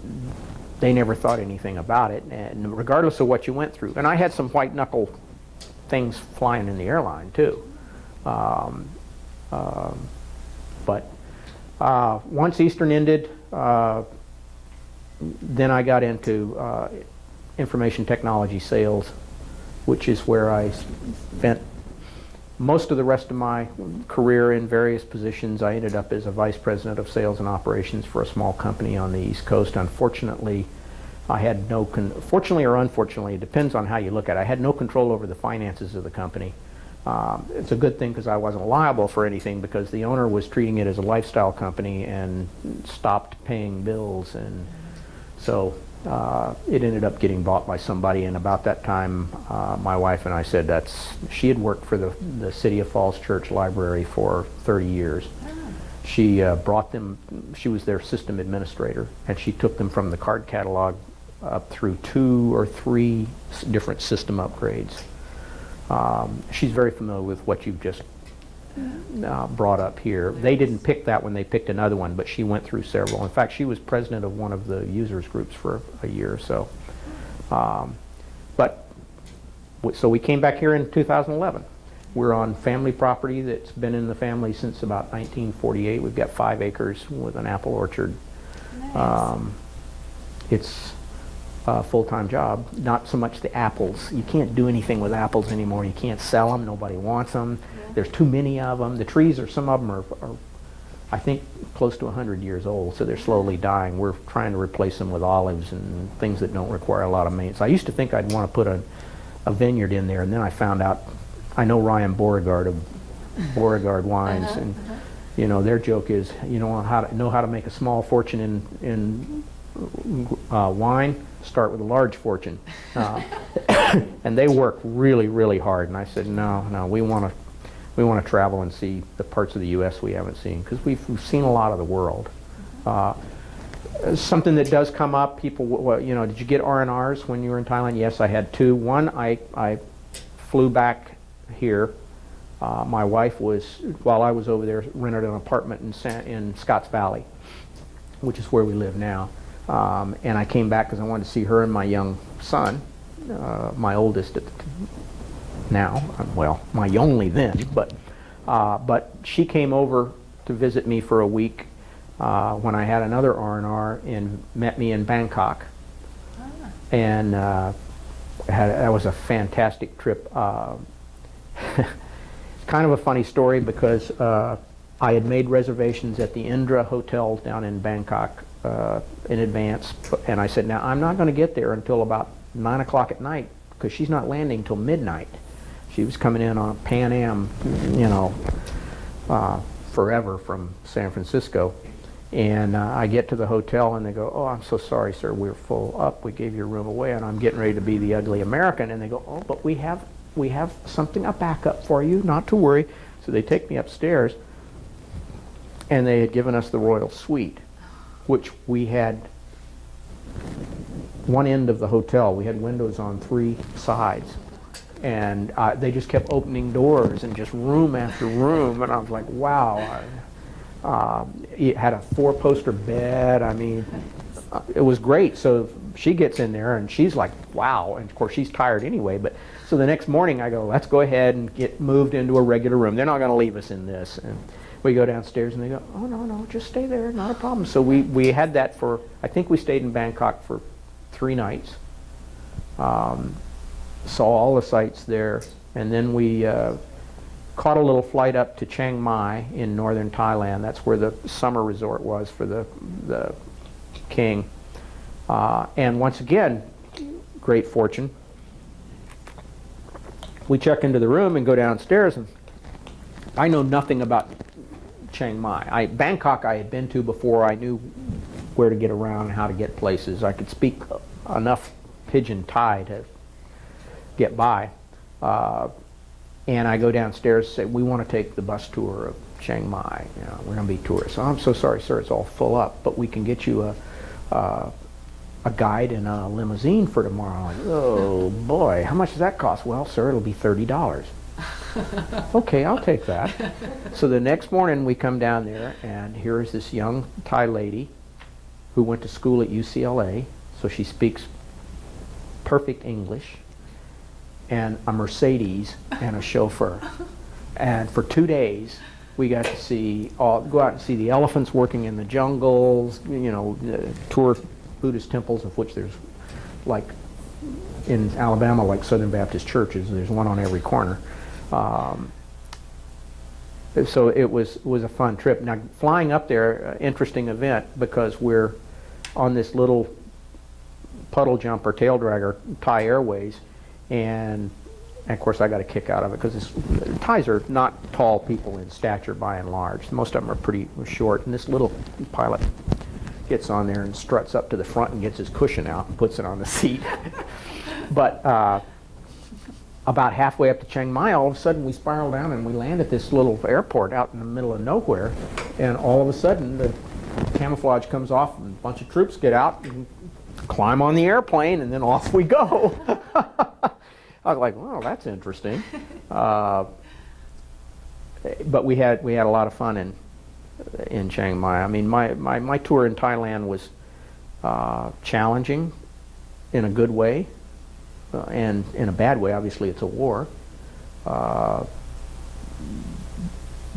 they never thought anything about it, and regardless of what you went through. And I had some white knuckle things flying in the airline too. But once Eastern ended, then I got into information technology sales, which is where I spent most of the rest of my career in various positions. I ended up as a vice president of sales and operations for a small company on the East Coast. Unfortunately, I had fortunately or unfortunately, it depends on how you look at it, I had no control over the finances of the company. It's a good thing because I wasn't liable for anything, because the owner was treating it as a lifestyle company and stopped paying bills, and so it ended up getting bought by somebody. And about that time, my wife and I said she had worked for the City of Falls Church Library for 30 years. She brought them, she was their system administrator, and she took them from the card catalog up through 2 or 3 different system upgrades. She's very familiar with what you've just brought up here. They didn't pick that one, they picked another one, but she went through several. In fact, she was president of one of the users groups for a year or so. So we came back here in 2011. We're on family property that's been in the family since about 1948. We've got 5 acres with an apple orchard. Nice. It's a full-time job. Not so much the apples. You can't do anything with apples anymore. You can't sell them. Nobody wants them. Yeah. There's too many of them. The trees some of them are I think, close to 100 years old, so they're slowly dying. We're trying to replace them with olives and things that don't require a lot of maintenance. I used to think I'd want to put a vineyard in there, and then I found out, I know Ryan Beauregard of Beauregard Wines, and you know, their joke is, you know how to make a small fortune in wine, start with a large fortune. And they work really, really hard. And I said, no, we want to travel and see the parts of the U.S. we haven't seen, because we've seen a lot of the world. Something that does come up, people, well, you know, did you get R&Rs when you were in Thailand? Yes, I had 2. One, I flew back here. My wife was, while I was over there, rented an apartment in Scotts Valley, which is where we live now. And I came back because I wanted to see her and my young son, my oldest now, well, my only then, but she came over to visit me for a week when I had another R&R and met me in Bangkok. And that was a fantastic trip. It's kind of a funny story because I had made reservations at the Indra Hotel down in Bangkok in advance, and I said, now I'm not going to get there until about 9 o'clock at night because she's not landing till midnight. She was coming in on a Pan Am, you know, forever from San Francisco. And I get to the hotel and they go, oh, I'm so sorry, sir, we're full up. We gave your room away. And I'm getting ready to be the ugly American. And they go, oh, but we have something, a backup for you, not to worry. So they take me upstairs, and they had given us the royal suite, which we had one end of the hotel. We had windows on 3 sides. And they just kept opening doors and just room after room. And I was like, wow. It had a 4-poster bed. I mean, it was great. So she gets in there and she's like, wow. And of course she's tired anyway. But so the next morning I go, let's go ahead and get moved into a regular room. They're not going to leave us in this. And we go downstairs and they go, oh, no, just stay there. Not a problem. So we had that for, I think we stayed in Bangkok for 3 nights. Saw all the sights there. And then we caught a little flight up to Chiang Mai in northern Thailand. That's where the summer resort was for the king. And once again, great fortune. We check into the room and go downstairs, and I know nothing about Chiang Mai. Bangkok I had been to before. I knew where to get around and how to get places. I could speak enough Pidgin Thai to get by. And I go downstairs and say, we want to take the bus tour of Chiang Mai. You know, we're going to be tourists. Oh, I'm so sorry, sir, it's all full up, but we can get you a guide and a limousine for tomorrow. Like, oh boy, how much does that cost? Well, sir, it'll be $30. Okay, I'll take that. So the next morning we come down there, and here's this young Thai lady who went to school at UCLA, so she speaks perfect English, and a Mercedes and a chauffeur. And for 2 days we got to go out and see the elephants working in the jungles, you know, tour Buddhist temples, of which there's, like in Alabama, like Southern Baptist churches, there's one on every corner. So it was a fun trip. Now flying up there, interesting event, because we're on this little puddle jumper tail dragger, Thai Airways, and of course I got a kick out of it because Thais are not tall people in stature by and large. Most of them are pretty short, and this little pilot gets on there and struts up to the front and gets his cushion out and puts it on the seat. But about halfway up to Chiang Mai, all of a sudden we spiral down and we land at this little airport out in the middle of nowhere, and all of a sudden the camouflage comes off and a bunch of troops get out and climb on the airplane, and then off we go. I was like, well, that's interesting. But we had a lot of fun in Chiang Mai. I mean, my tour in Thailand was challenging in a good way, and in a bad way. Obviously, it's a war. Got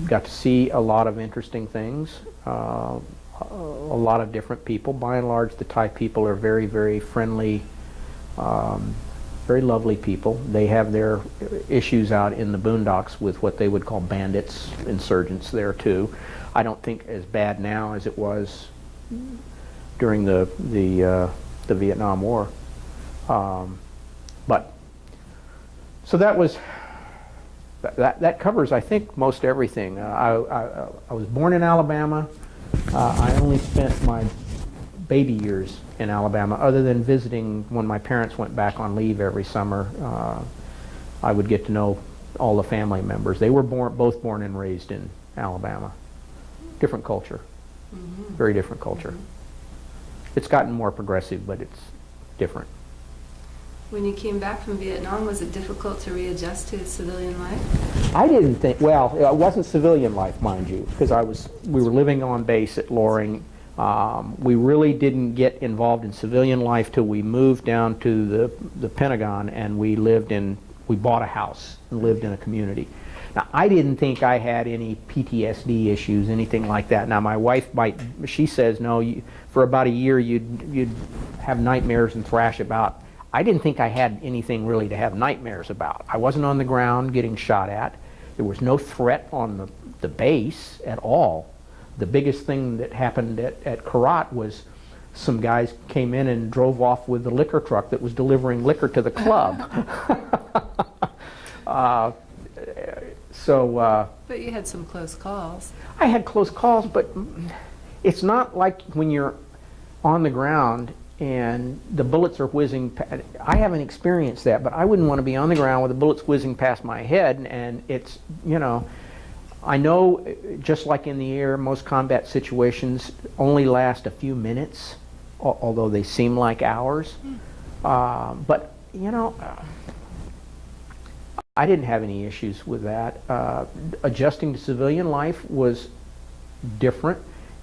to see a lot of interesting things. A lot of different people. By and large, the Thai people are very, very friendly, very lovely people. They have their issues out in the boondocks with what they would call bandits, insurgents there too. I don't think as bad now as it was during the Vietnam War. But so that was that covers, I think, most everything. I was born in Alabama. I only spent my baby years in Alabama, other than visiting when my parents went back on leave every summer. I would get to know all the family members. They were both born and raised in Alabama. Different culture, very different culture. It's gotten more progressive, but it's different. When you came back from Vietnam, was it difficult to readjust to civilian life? I didn't think, well, it wasn't civilian life, mind you, because we were living on base at Loring. We really didn't get involved in civilian life till we moved down to the Pentagon, and we bought a house and lived in a community. Now, I didn't think I had any PTSD issues, anything like that. Now, my wife she says, no, for about a year you'd have nightmares and thrash about. I didn't think I had anything really to have nightmares about. I wasn't on the ground getting shot at. There was no threat on the base at all. The biggest thing that happened at Karat was some guys came in and drove off with the liquor truck that was delivering liquor to the club. But you had some close calls. I had close calls, but it's not like when you're on the ground and the bullets are whizzing. I haven't experienced that, but I wouldn't want to be on the ground with the bullets whizzing past my head. And it's, you know, I know just like in the air, most combat situations only last a few minutes, although they seem like hours. But, you know, I didn't have any issues with that. Adjusting to civilian life was different.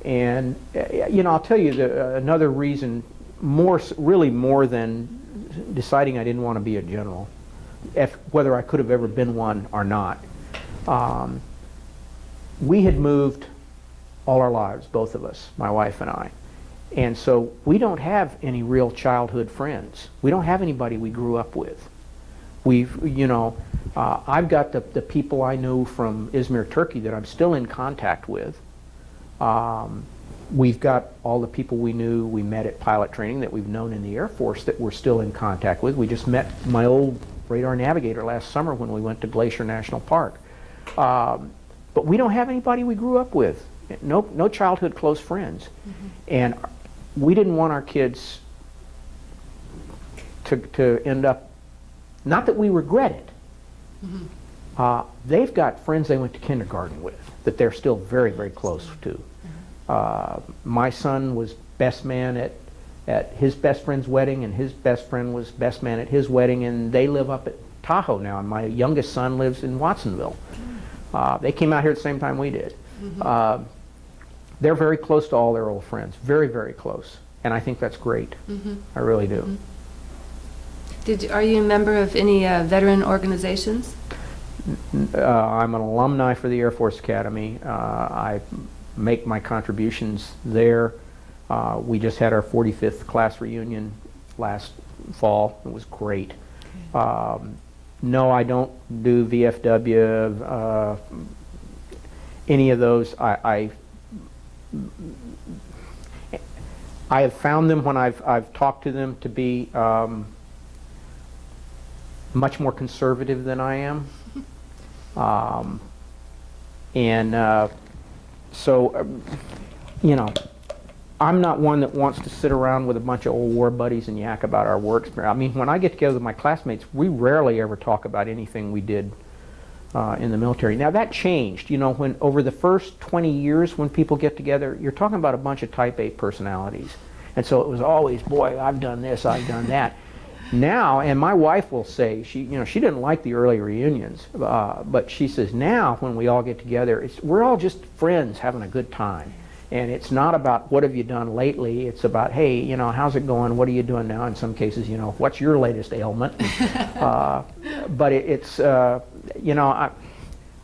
And, you know, I'll tell you another reason, really more than deciding I didn't want to be a general, whether I could have ever been one or not. We had moved all our lives, both of us, my wife and I. And so we don't have any real childhood friends. We don't have anybody we grew up with. You know, I've got the people I knew from Izmir, Turkey that I'm still in contact with. We've got all the people we met at pilot training that we've known in the Air Force that we're still in contact with. We just met my old radar navigator last summer when we went to Glacier National Park. But we don't have anybody we grew up with. No childhood close friends. Mm-hmm. And we didn't want our kids to end up, not that we regret it. Mm-hmm. They've got friends they went to kindergarten with that they're still very, very close to. My son was best man at his best friend's wedding, and his best friend was best man at his wedding, and they live up at Tahoe now, and my youngest son lives in Watsonville. They came out here at the same time we did. Mm-hmm. They're very close to all their old friends, very, very close, and I think that's great. Mm-hmm. I really do. Mm-hmm. Are you a member of any veteran organizations? I'm an alumni for the Air Force Academy. I make my contributions there. We just had our 45th class reunion last fall. It was great. Okay. No, I don't do VFW, any of those. I have found them when I've talked to them to be much more conservative than I am. You know, I'm not one that wants to sit around with a bunch of old war buddies and yak about our work experience. I mean, when I get together with my classmates, we rarely ever talk about anything we did in the military. Now, that changed. You know, when over the first 20 years when people get together, you're talking about a bunch of Type A personalities. And so it was always, boy, I've done this, I've done that. Now, and my wife will say, she didn't like the early reunions, but she says now when we all get together, we're all just friends having a good time. And it's not about what have you done lately, it's about, hey, you know, how's it going, what are you doing now? In some cases, you know, what's your latest ailment? But you know,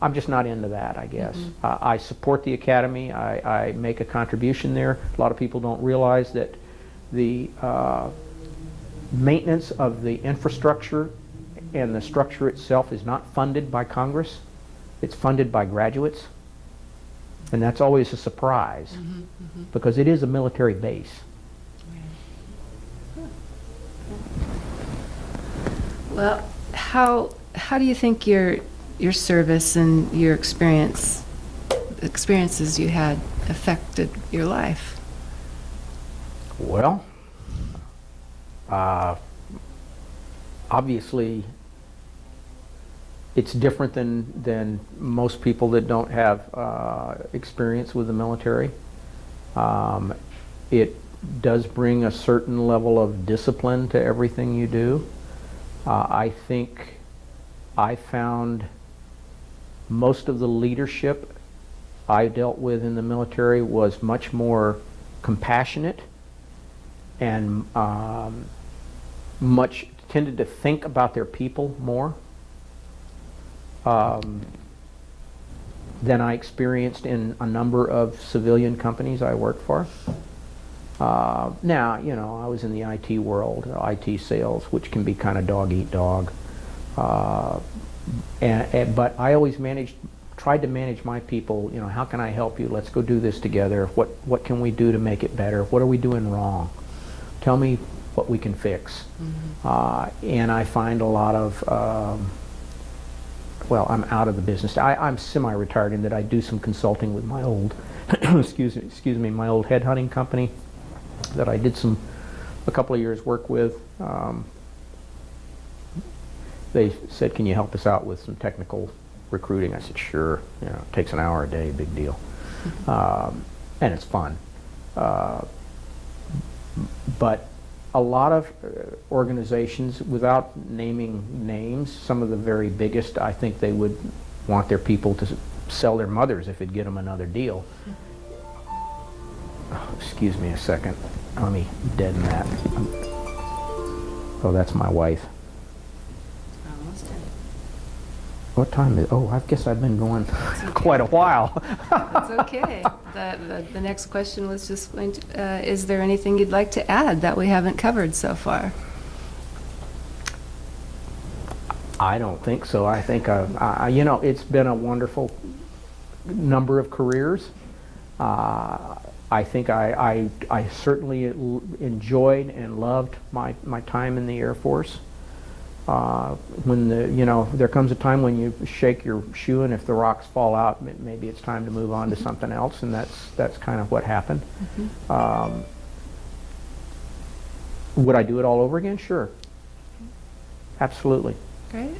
I'm just not into that, I guess. Mm-hmm. I support the Academy, I make a contribution there. A lot of people don't realize that the maintenance of the infrastructure and the structure itself is not funded by Congress. It's funded by graduates. And that's always a surprise, because it is a military base. Well, how do you think your service and your experiences you had affected your life? Well, obviously, it's different than most people that don't have experience with the military. It does bring a certain level of discipline to everything you do. I think I found most of the leadership I dealt with in the military was much more compassionate and much tended to think about their people more. than I experienced in a number of civilian companies I worked for. Now, you know, I was in the IT world, IT sales, which can be kind of dog eat dog. But I always tried to manage my people. You know, how can I help you? Let's go do this together. What can we do to make it better? What are we doing wrong? Tell me what we can fix. And I find a lot of, well, I'm out of the business. I'm semi-retired in that I do some consulting with my old, excuse me, my old headhunting company that I did a couple of years work with. They said, can you help us out with some technical recruiting? I said, sure. You know, it takes an hour a day, big deal. And it's fun. But a lot of organizations, without naming names, some of the very biggest, I think they would want their people to sell their mothers if it'd get them another deal. Oh, excuse me a second. Let me deaden that. Oh, that's my wife. Almost done. What time is it? Oh, I guess I've been going quite a while. That's okay. The next question was just going to, is there anything you'd like to add that we haven't covered so far? I don't think so. I think, you know, it's been a wonderful number of careers. I think I certainly enjoyed and loved my time in the Air Force. When you know, there comes a time when you shake your shoe, and if the rocks fall out, maybe it's time to move on to something else, and that's kind of what happened. Would I do it all over again? Sure. Absolutely. Great.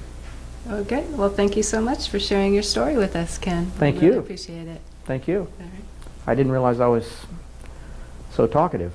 Oh, good. Well, thank you so much for sharing your story with us, Ken. Thank We really you. appreciate it. Thank you. All right. I didn't realize I was so talkative.